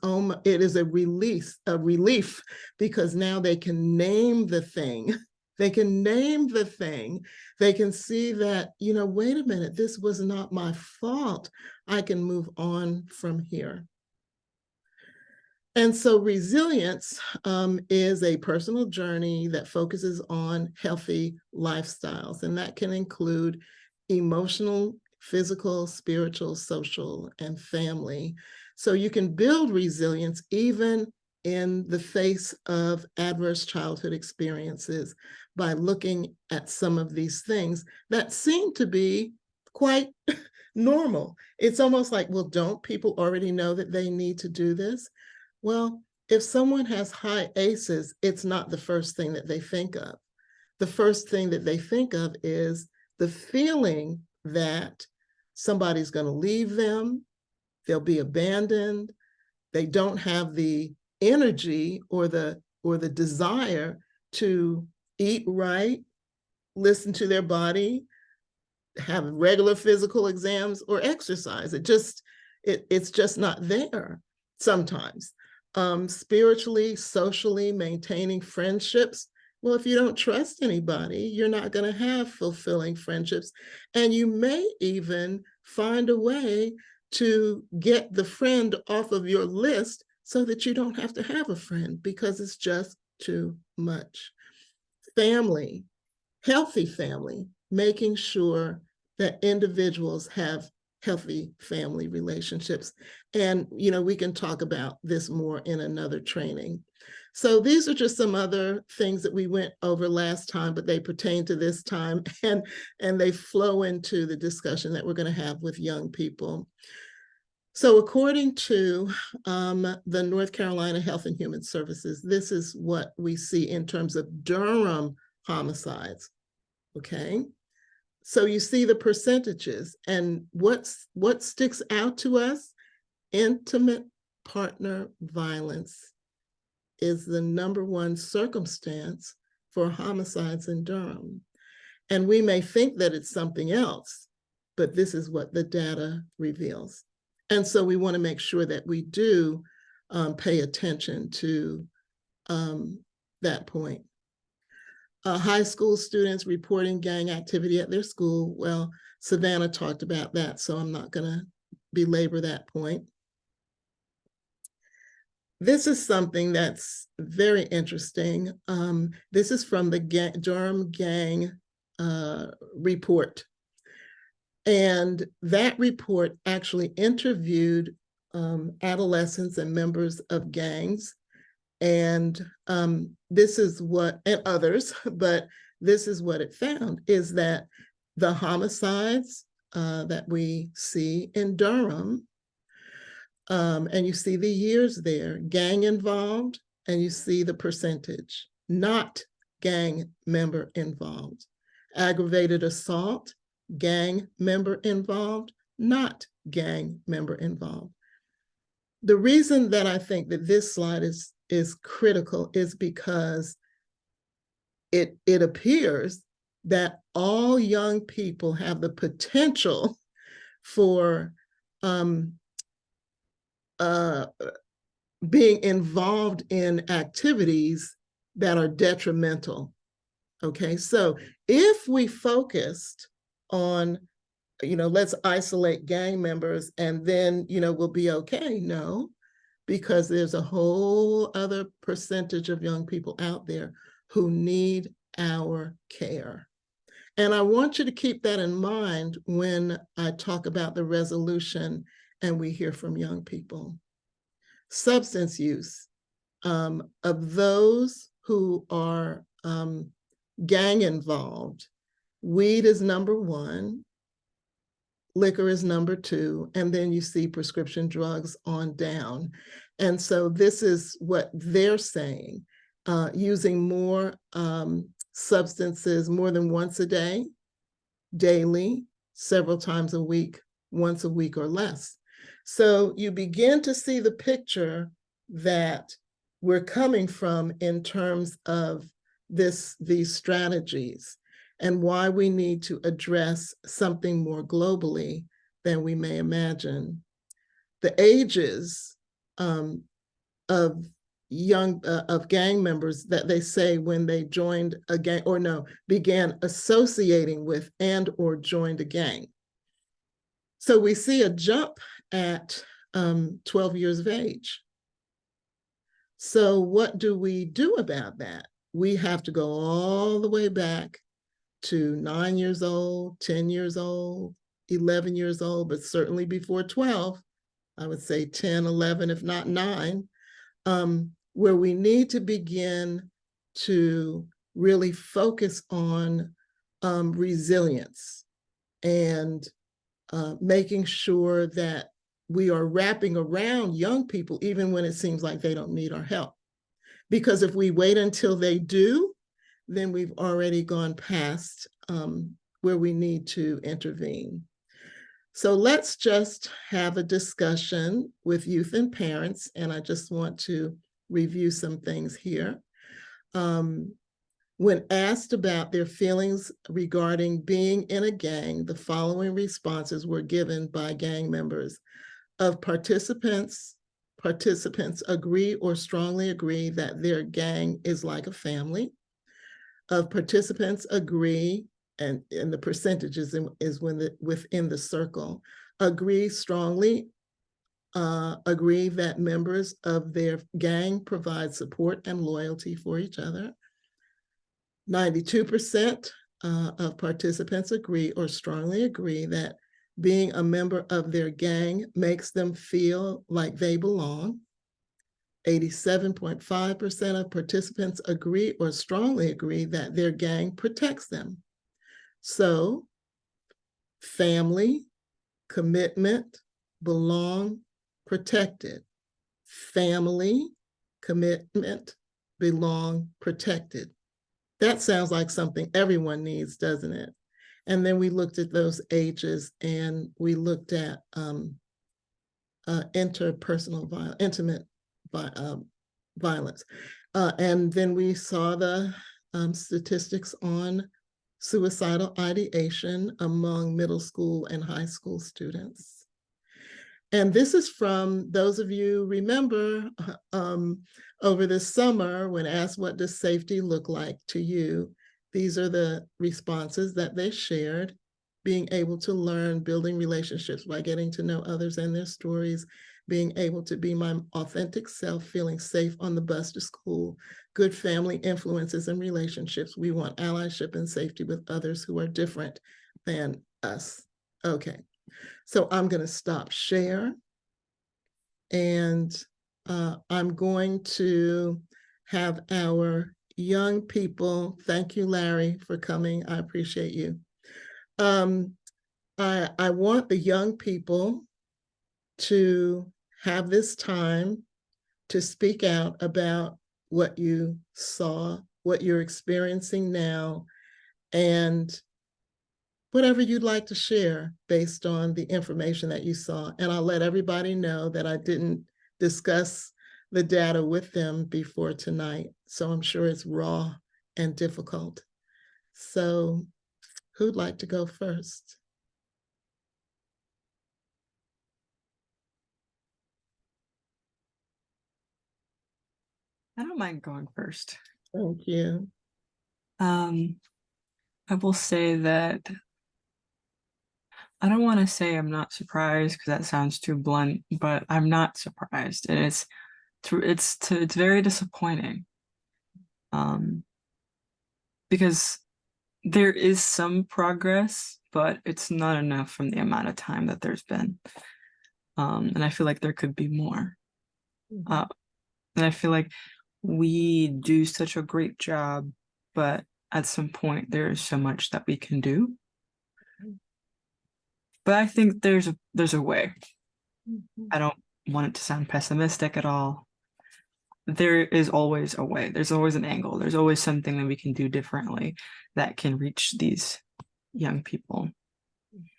[SPEAKER 1] is a relief, because now they can name the thing. They can name the thing. They can see that, wait a minute, this was not my fault. I can move on from here. And so resilience is a personal journey that focuses on healthy lifestyles, and that can include emotional, physical, spiritual, social, and family. So you can build resilience even in the face of adverse childhood experiences by looking at some of these things that seem to be quite normal. It's almost like, well, don't people already know that they need to do this? Well, if someone has high ACEs, it's not the first thing that they think of. The first thing that they think of is the feeling that somebody's going to leave them, they'll be abandoned, they don't have the energy or the desire to eat right, listen to their body, have regular physical exams or exercise. It's just not there sometimes. Spiritually, socially, maintaining friendships. Well, if you don't trust anybody, you're not going to have fulfilling friendships. And you may even find a way to get the friend off of your list so that you don't have to have a friend because it's just too much. Family, healthy family, making sure that individuals have healthy family relationships. And, we can talk about this more in another training. So these are just some other things that we went over last time, but they pertain to this time and they flow into the discussion that we're going to have with young people. So according to the North Carolina Health and Human Services, this is what we see in terms of Durham homicides. Okay, so you see the percentages, and what sticks out to us? Intimate partner violence is the #1 circumstance for homicides in Durham. And we may think that it's something else, but this is what the data reveals. And so we want to make sure that we do pay attention to that point. High school students reporting gang activity at their school. Well, Savannah talked about that, so I'm not going to belabor that point. This is something that's very interesting. This is from the Durham gang report. And that report actually interviewed adolescents and members of gangs. And this is what, and others, but this is what it found, is that the homicides that we see in Durham, and you see the years there, gang involved, and you see the percentage, not gang member involved. Aggravated assault, gang member involved, not gang member involved. The reason that I think that this slide is critical is because it appears that all young people have the potential for being involved in activities that are detrimental. Okay, so if we focused on, let's isolate gang members and then, we'll be okay. No, because there's a whole other percentage of young people out there who need our care. And I want you to keep that in mind when I talk about the resolution and we hear from young people. Substance use, of those who are gang involved, weed is #1, liquor is #2, and then you see prescription drugs on down. And so this is what they're saying, using more substances more than once a day, daily, several times a week, once a week or less. So you begin to see the picture that we're coming from in terms of these strategies and why we need to address something more globally than we may imagine. The ages of gang members that they say when they joined a gang, or no, began associating with and or joined a gang. So we see a jump at 12 years of age. So what do we do about that? We have to go all the way back to 9 years old, 10 years old, 11 years old, but certainly before 12, I would say 10, 11, if not 9, where we need to begin to really focus on resilience and making sure that we are wrapping around young people, even when it seems like they don't need our help. Because if we wait until they do, then we've already gone past where we need to intervene. So let's just have a discussion with youth and parents, and I just want to review some things here. When asked about their feelings regarding being in a gang, the following responses were given by gang members. Of participants agree or strongly agree that their gang is like a family. Of participants agree, and the percentages is within the circle, agree strongly, agree that members of their gang provide support and loyalty for each other. 92% of participants agree or strongly agree that being a member of their gang makes them feel like they belong. 87.5% of participants agree or strongly agree that their gang protects them. So, family, commitment, belong, protected. Family, commitment, belong, protected. That sounds like something everyone needs, doesn't it? And then we looked at those ages, and we looked at interpersonal violence, intimate violence. And then we saw the statistics on suicidal ideation among middle school and high school students. And this is from those of you remember over this summer when asked, what does safety look like to you? These are the responses that they shared: being able to learn, building relationships by getting to know others and their stories, being able to be my authentic self, feeling safe on the bus to school, good family influences and relationships. We want allyship and safety with others who are different than us. Okay, so I'm going to stop share, and I'm going to have our young people, thank you, Larry, for coming. I appreciate you. I want the young people to have this time to speak out about what you saw, what you're experiencing now, and whatever you'd like to share based on the information that you saw. And I'll let everybody know that I didn't discuss the data with them before tonight, so I'm sure it's raw and difficult. So who'd like to go first?
[SPEAKER 6] I don't mind going first.
[SPEAKER 1] Thank you.
[SPEAKER 6] I will say that I don't want to say I'm not surprised because that sounds too blunt, but I'm not surprised, and it's very disappointing. Because there is some progress, but it's not enough from the amount of time that there's been. And I feel like there could be more. And I feel like we do such a great job, but at some point there is so much that we can do. But I think there's a way. I don't want it to sound pessimistic at all. There is always a way. There's always an angle. There's always something that we can do differently that can reach these young people.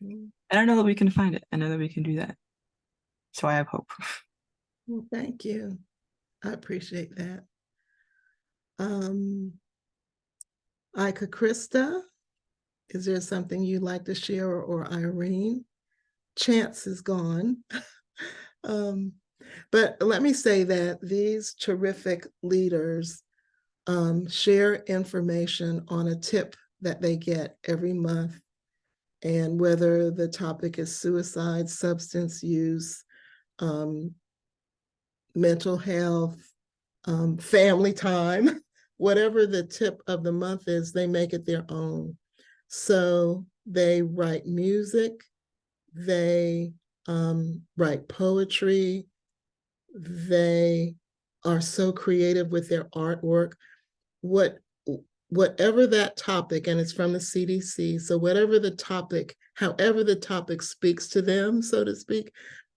[SPEAKER 6] And I know that we can find it. I know that we can do that. So I have hope.
[SPEAKER 1] Well, thank you. I appreciate that. Ika Krista, is there something you'd like to share, or Irene? Chance is gone. But let me say that these terrific leaders share information on a tip that they get every month. And whether the topic is suicide, substance use, mental health, family time, whatever the tip of the month is, they make it their own. So they write music, they write poetry, they are so creative with their artwork. What whatever that topic, and it's from the CDC, so whatever the topic, however the topic speaks to them, so to speak,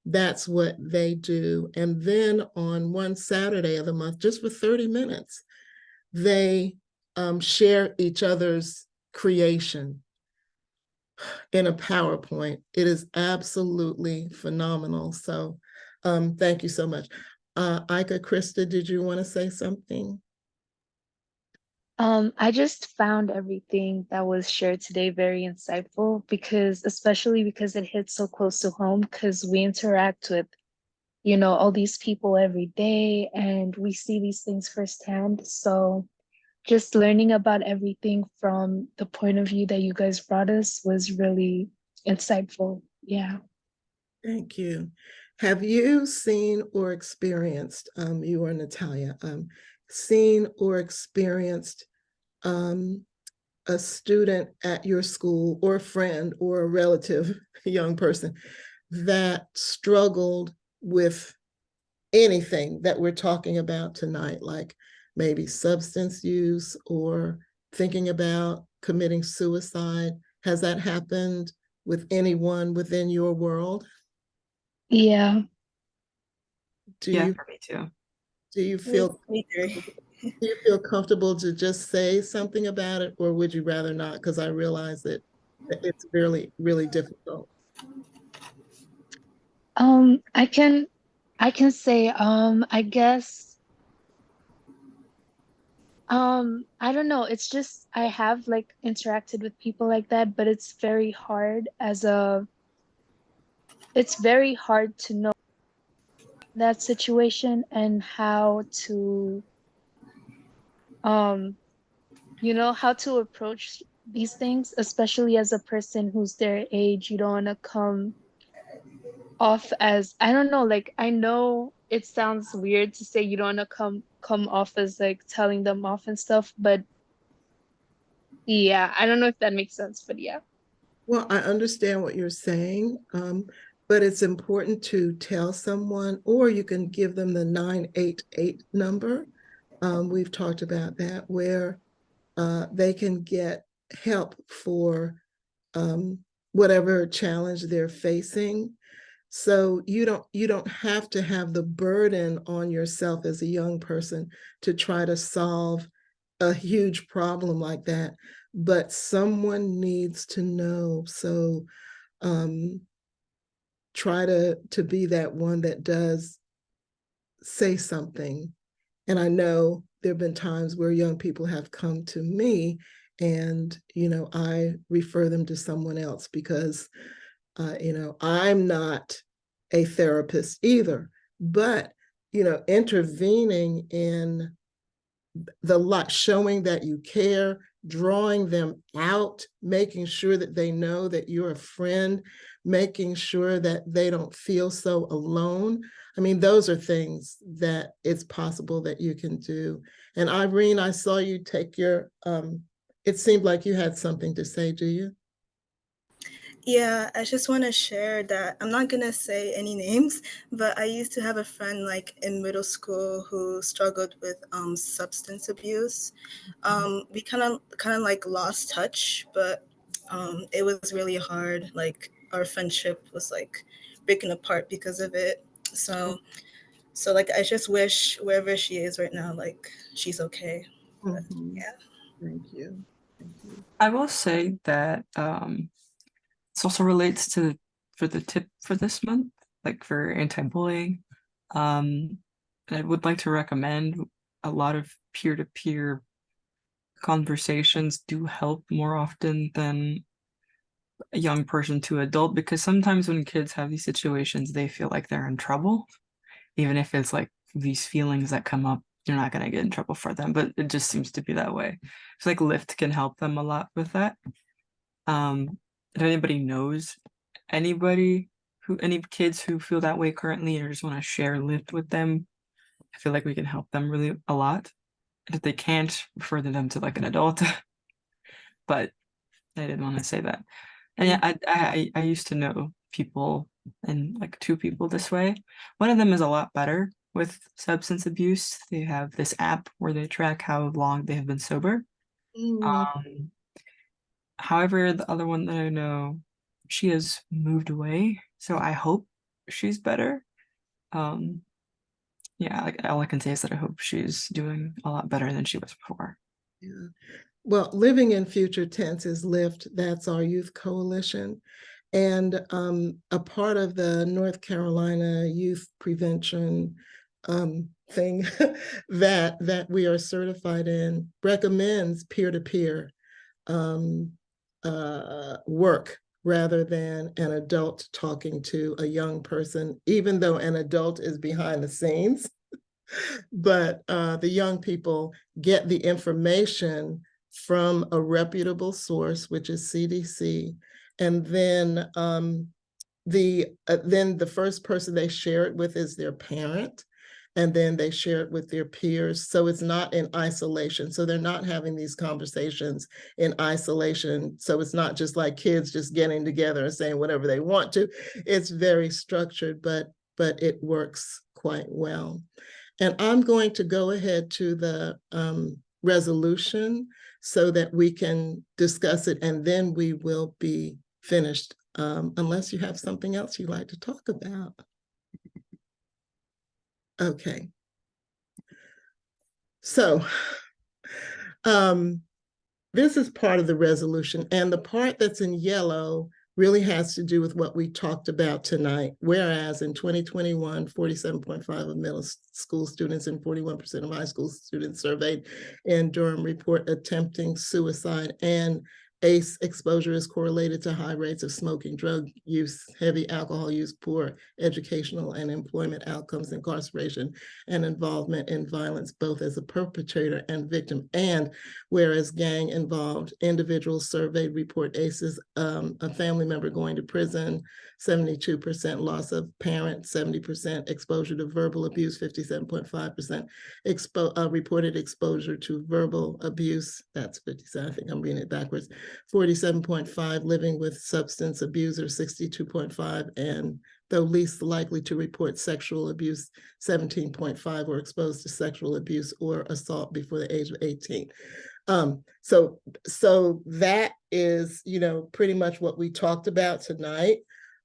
[SPEAKER 1] that's what they do. And then on one Saturday of the month, just for 30 minutes, they share each other's creation in a PowerPoint. It is absolutely phenomenal. So thank you so much. Ika, Krista, did you want to say something?
[SPEAKER 7] I just found everything that was shared today very insightful especially because it hits so close to home because we interact with, all these people every day and we see these things firsthand. So just learning about everything from the point of view that you guys brought us was really insightful. Yeah.
[SPEAKER 1] Thank you. Have you seen or experienced, you are Natalia, seen or experienced a student at your school or a friend or a relative, young person that struggled with anything that we're talking about tonight, like maybe substance use or thinking about committing suicide? Has that happened with anyone within your world?
[SPEAKER 7] Yeah.
[SPEAKER 1] Do
[SPEAKER 6] Yeah,
[SPEAKER 1] you
[SPEAKER 6] for me too.
[SPEAKER 1] do you feel do you feel comfortable to just say something about it, or would you rather not? Because I realize that it's really, really difficult.
[SPEAKER 7] I can say, I guess, I don't know. It's just I have like interacted with people like that, but it's very hard to know that situation and how to, um, how to approach these things, especially as a person who's their age. You don't want to come off as, I don't know, like I know it sounds weird to say you don't want to come off as like telling them off and stuff, but yeah, I don't know if that makes sense, but yeah.
[SPEAKER 1] Well, I understand what you're saying, but it's important to tell someone, or you can give them the 988 number. We've talked about that, where they can get help for whatever challenge they're facing. So you don't have to have the burden on yourself as a young person to try to solve a huge problem like that, but someone needs to know. So try to be that one that does say something. And I know there have been times where young people have come to me and, I refer them to someone else because, I'm not a therapist either, but, intervening in the lot, showing that you care, drawing them out, making sure that they know that you're a friend, making sure that they don't feel so alone. I mean, those are things that it's possible that you can do. And Irene, I saw you take your, it seemed like you had something to say, do you?
[SPEAKER 8] Yeah, I just want to share that I'm not gonna say any names, but I used to have a friend like in middle school who struggled with substance abuse. We kind of like lost touch, but it was really hard. Like our friendship was like breaking apart because of it. So like I just wish wherever she is right now, like she's okay. But,
[SPEAKER 1] Mhm.
[SPEAKER 8] yeah.
[SPEAKER 1] Thank you. Thank you.
[SPEAKER 6] I will say that this also relates to for the tip for this month, like for anti-bullying. I would like to recommend a lot of peer-to-peer conversations do help more often than a young person to adult, because sometimes when kids have these situations, they feel like they're in trouble, even if it's like these feelings that come up, you're not going to get in trouble for them, but it just seems to be that way. So like Lyft can help them a lot with that. If anybody knows any kids who feel that way currently or just want to share Lyft with them, I feel like we can help them really a lot. And if they can't, refer them to like an adult. But I didn't want to say that. And yeah, I used to know people, and like two people this way. One of them is a lot better with substance abuse. They have this app where they track how long they have been sober. However, the other one that I know, she has moved away, so I hope she's better. Yeah, like all I can say is that I hope she's doing a lot better than she was before.
[SPEAKER 1] Yeah. Well, Living in Future Tense is LIFT. That's our youth coalition. And a part of the North Carolina youth prevention thing that we are certified in recommends peer-to-peer work rather than an adult talking to a young person, even though an adult is behind the scenes. But the young people get the information from a reputable source, which is CDC, and then the first person they share it with is their parent, and then they share it with their peers. So it's not in isolation. So they're not having these conversations in isolation. So it's not just like kids just getting together and saying whatever they want to. It's very structured, but it works quite well. And I'm going to go ahead to the resolution so that we can discuss it, and then we will be finished, unless you have something else you'd like to talk about. Okay. So this is part of the resolution, and the part that's in yellow really has to do with what we talked about tonight. Whereas in 2021, 47.5% of middle school students and 41% of high school students surveyed in Durham report attempting suicide, and ACE exposure is correlated to high rates of smoking, drug use, heavy alcohol use, poor educational and employment outcomes, incarceration, and involvement in violence, both as a perpetrator and victim. And whereas gang involved individuals surveyed report ACEs, a family member going to prison, 72% loss of parent, 70% exposure to verbal abuse, 57.5% reported exposure to verbal abuse. That's 57, I think I'm reading it backwards. 47.5 living with substance abuser, 62.5, and though least likely to report sexual abuse, 17.5 were exposed to sexual abuse or assault before the age of 18. So that is, pretty much what we talked about tonight.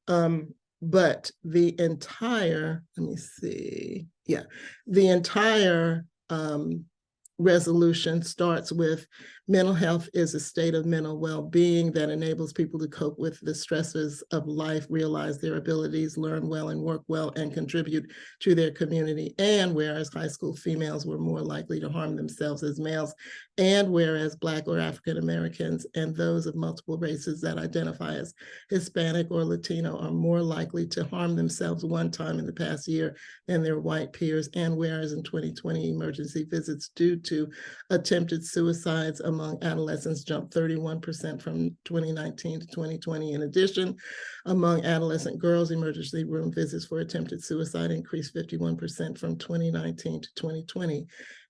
[SPEAKER 1] But the entire, let me see, yeah, the entire resolution starts with mental health is a state of mental well-being that enables people to cope with the stresses of life, realize their abilities, learn well and work well, and contribute to their community. And whereas high school females were more likely to harm themselves as males, and whereas Black or African Americans and those of multiple races that identify as Hispanic or Latino are more likely to harm themselves one time in the past year than their white peers. And whereas in 2020, emergency visits due to attempted suicides among adolescents jumped 31% from 2019 to 2020. In addition, among adolescent girls, emergency room visits for attempted suicide increased 51% from 2019 to 2020.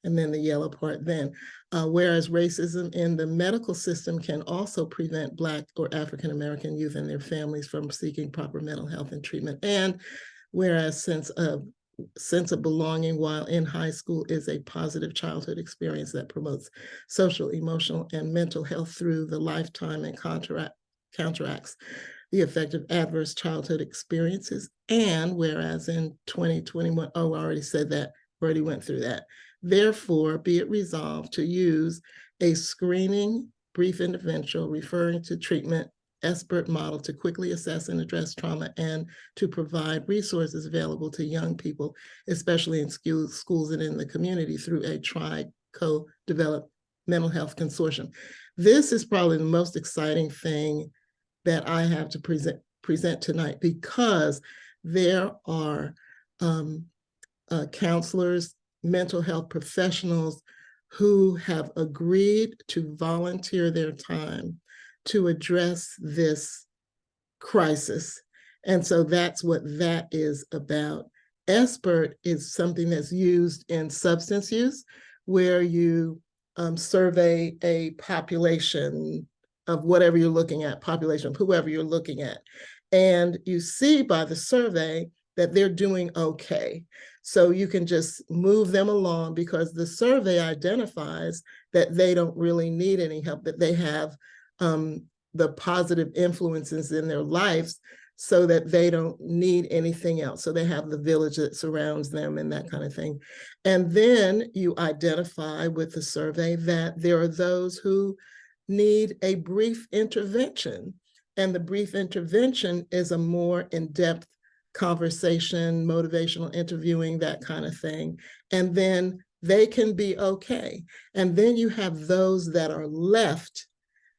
[SPEAKER 1] And then the yellow part then. Whereas racism in the medical system can also prevent Black or African American youth and their families from seeking proper mental health and treatment. And whereas sense of belonging while in high school is a positive childhood experience that promotes social, emotional, and mental health through the lifetime and counteracts the effect of adverse childhood experiences. And whereas in 2021, I already said that, already went through that. Therefore, be it resolved to use a screening brief intervention referring to treatment expert model to quickly assess and address trauma and to provide resources available to young people, especially in schools and in the community through a T.R.Y co-developed mental health consortium. This is probably the most exciting thing that I have to present tonight, because there are counselors, mental health professionals who have agreed to volunteer their time to address this crisis. And so that's what that is about. Expert is something that's used in substance use, where you survey a population of whatever you're looking at, population of whoever you're looking at. And you see by the survey that they're doing okay. So you can just move them along because the survey identifies that they don't really need any help, that they have the positive influences in their lives so that they don't need anything else. So they have the village that surrounds them and that kind of thing. And then you identify with the survey that there are those who need a brief intervention. And the brief intervention is a more in-depth conversation, motivational interviewing, that kind of thing. And then they can be okay. And then you have those that are left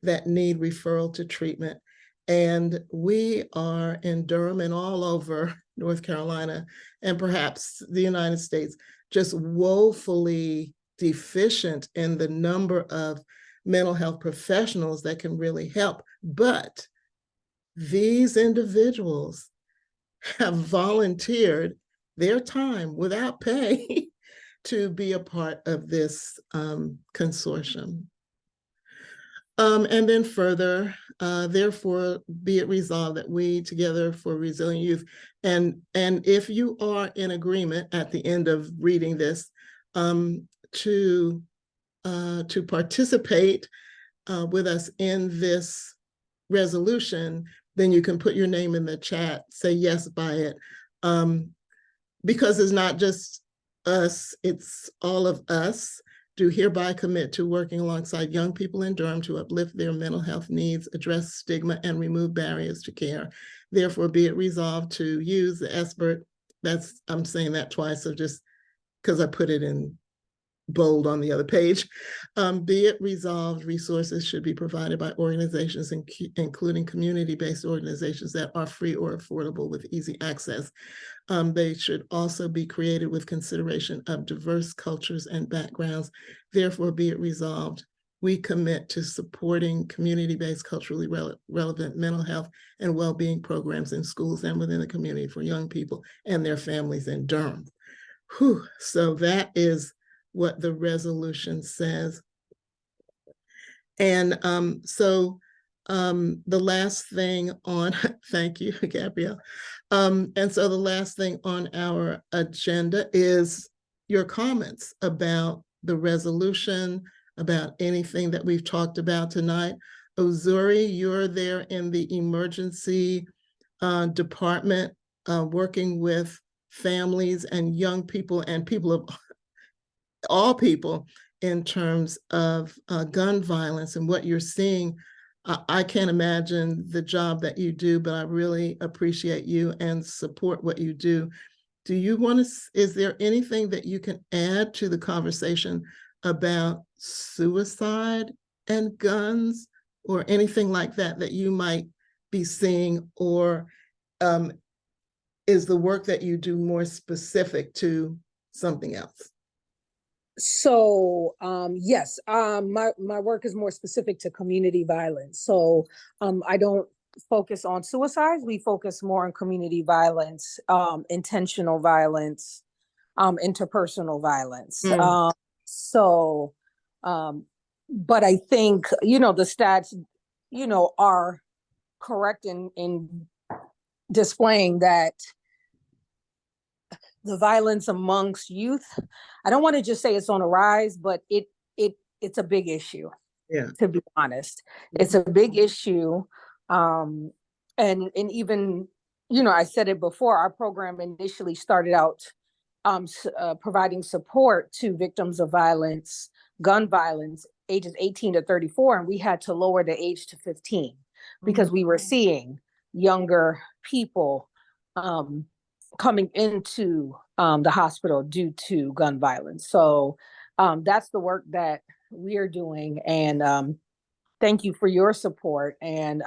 [SPEAKER 1] that need referral to treatment. And we are in Durham and all over North Carolina and perhaps the United States just woefully deficient in the number of mental health professionals that can really help. But these individuals have volunteered their time without pay to be a part of this consortium. And then further, therefore, be it resolved that we together for resilient youth, and if you are in agreement at the end of reading this, to participate with us in this resolution, then you can put your name in the chat, say yes by it, because it's not just us, it's all of us. Do hereby commit to working alongside young people in Durham to uplift their mental health needs, address stigma, and remove barriers to care. Therefore, be it resolved to use the SBIRT. I'm saying that twice, so just because I put it in bold on the other page. Be it resolved, resources should be provided by organizations, including community-based organizations that are free or affordable with easy access. They should also be created with consideration of diverse cultures and backgrounds. Therefore, be it resolved, we commit to supporting community-based, culturally relevant mental health and well-being programs in schools and within the community for young people and their families in Durham. Whew. So that is what the resolution says. And the last thing on, thank you, Gabrielle. And so the last thing on our agenda is your comments about the resolution, about anything that we've talked about tonight. Ozuri, you're there in the emergency department, working with families and young people and people of all people in terms of gun violence and what you're seeing. I can't imagine the job that you do, but I really appreciate you and support what you do. Do you want to, is there anything that you can add to the conversation about suicide and guns or anything like that that you might be seeing, or is the work that you do more specific to something else?
[SPEAKER 9] So yes, my work is more specific to community violence. So I don't focus on suicides. We focus more on community violence, intentional violence, interpersonal violence. But I think, the stats, are correct in displaying that the violence amongst youth, I don't want to just say it's on a rise, but it's a big issue. Yeah. To be honest, it's a big issue. And even, I said it before, our program initially started out providing support to victims of violence, gun violence, ages 18 to 34, and we had to lower the age to 15 because we were seeing younger people coming into the hospital due to gun violence. So that's the work that we are doing. And thank you for your support. And,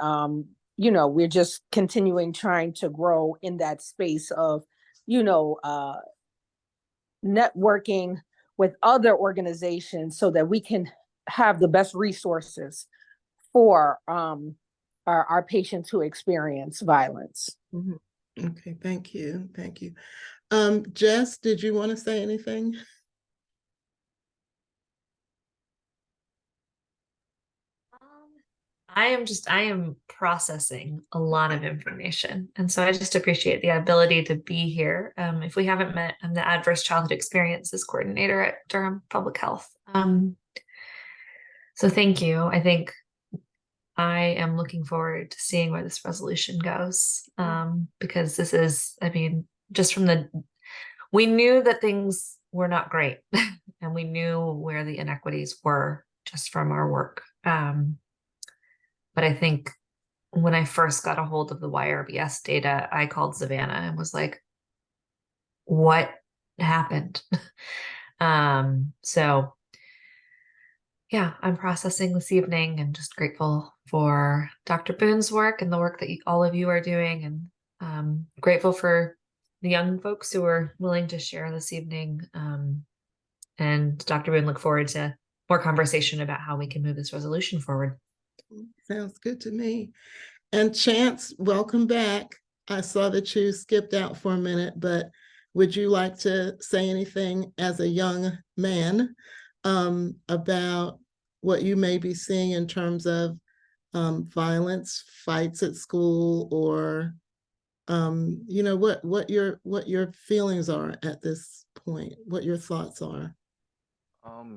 [SPEAKER 9] we're just continuing trying to grow in that space of, networking with other organizations so that we can have the best resources for our patients who experience violence.
[SPEAKER 1] Mm-hmm. Okay, thank you. Thank you. Jess, did you want to say anything?
[SPEAKER 3] I am processing a lot of information. And so I just appreciate the ability to be here. If we haven't met, I'm the Adverse Childhood Experiences Coordinator at Durham Public Health. So thank you. I think I am looking forward to seeing where this resolution goes. Because this is, I mean, just from we knew that things were not great and we knew where the inequities were just from our work. But I think when I first got a hold of the YRBS data, I called Savannah and was like, what happened? So yeah, I'm processing this evening and just grateful for Dr. Boone's work and the work that all of you are doing, and grateful for the young folks who are willing to share this evening. And Dr. Boone, look forward to more conversation about how we can move this resolution forward.
[SPEAKER 1] Sounds good to me. And Chance, welcome back. I saw that you skipped out for a minute, but would you like to say anything as a young man about what you may be seeing in terms of violence, fights at school, or you know, what your feelings are at this point, what your thoughts are?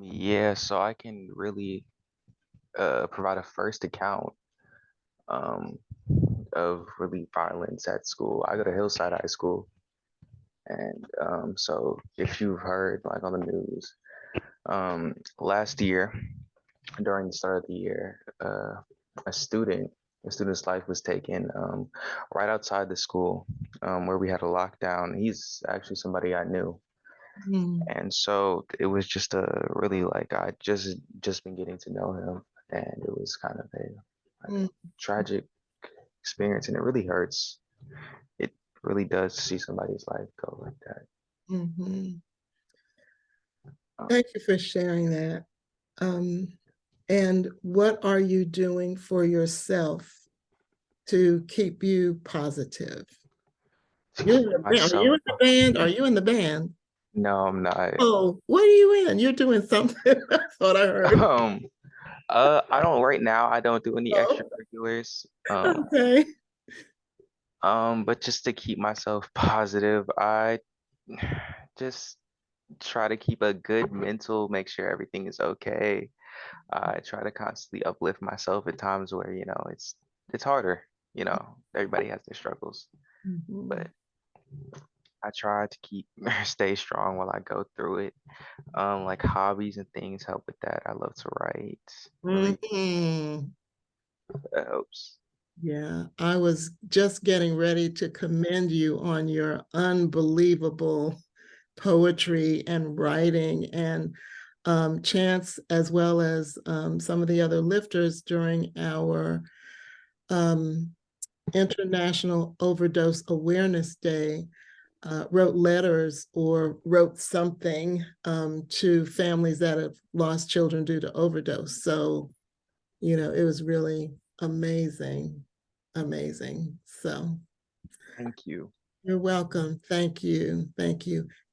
[SPEAKER 10] Yeah, so I can really provide a first account of really violence at school. I go to Hillside High School, and so if you've heard like on the news, last year during the start of the year, a student's life was taken right outside the school where we had a lockdown. He's actually somebody I knew. And so it was just a really like I just been getting to know him, and it was kind of a tragic experience, and it really hurts. It really does see somebody's life go like that.
[SPEAKER 1] Thank you for sharing that. And what are you doing for yourself to keep you positive? Are you in the band? Are you in the band?
[SPEAKER 10] No, I'm not.
[SPEAKER 1] Oh, what are you in? You're doing something. I thought I heard.
[SPEAKER 10] I don't right now. I don't do any extracurriculars.
[SPEAKER 1] Okay.
[SPEAKER 10] But just to keep myself positive, I just try to keep a good mental, make sure everything is okay. I try to constantly uplift myself at times where, you know, it's harder, you know, everybody has their struggles. But I try to stay strong while I go through it. Like hobbies and things help with that. I love to write. That helps.
[SPEAKER 1] Yeah, I was just getting ready to commend you on your unbelievable poetry and writing, and Chance, as well as some of the other lifters during our International Overdose Awareness Day, wrote letters or wrote something to families that have lost children due to overdose. So, you know, it was really amazing. So
[SPEAKER 10] thank you.
[SPEAKER 1] You're welcome. Thank you.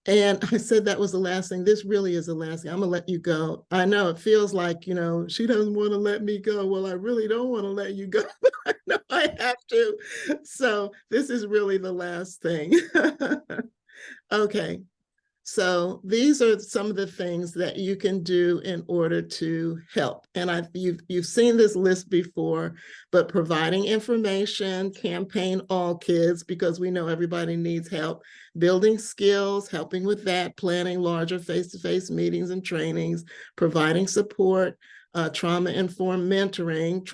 [SPEAKER 1] And I said that was the last thing. This really is the last thing. I'm gonna let you go. I know it feels like, you know, she doesn't want to let me go. Well, I really don't want to let you go, but I know I have to. So this is really the last thing. Okay. So these are some of the things that you can do in order to help. And you've seen this list before, but providing information, campaign all kids, because we know everybody needs help, building skills, helping with that, planning larger face-to-face meetings and trainings, providing support, trauma-informed mentoring,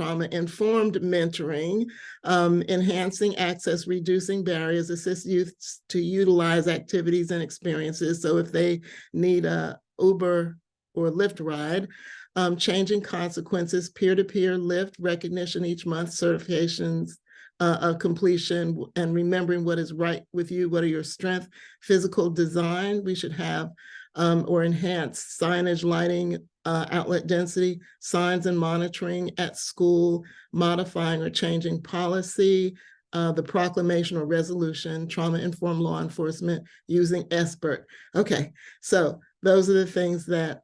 [SPEAKER 1] enhancing access, reducing barriers, assist youth to utilize activities and experiences. So if they need a Uber or Lyft ride, changing consequences, peer-to-peer Lyft recognition each month, certifications of completion, and remembering what is right with you, what are your strengths, physical design, we should have or enhance signage, lighting, outlet density, signs and monitoring at school, modifying or changing policy, the proclamation or resolution, trauma-informed law enforcement, using expert. Okay, so those are the things that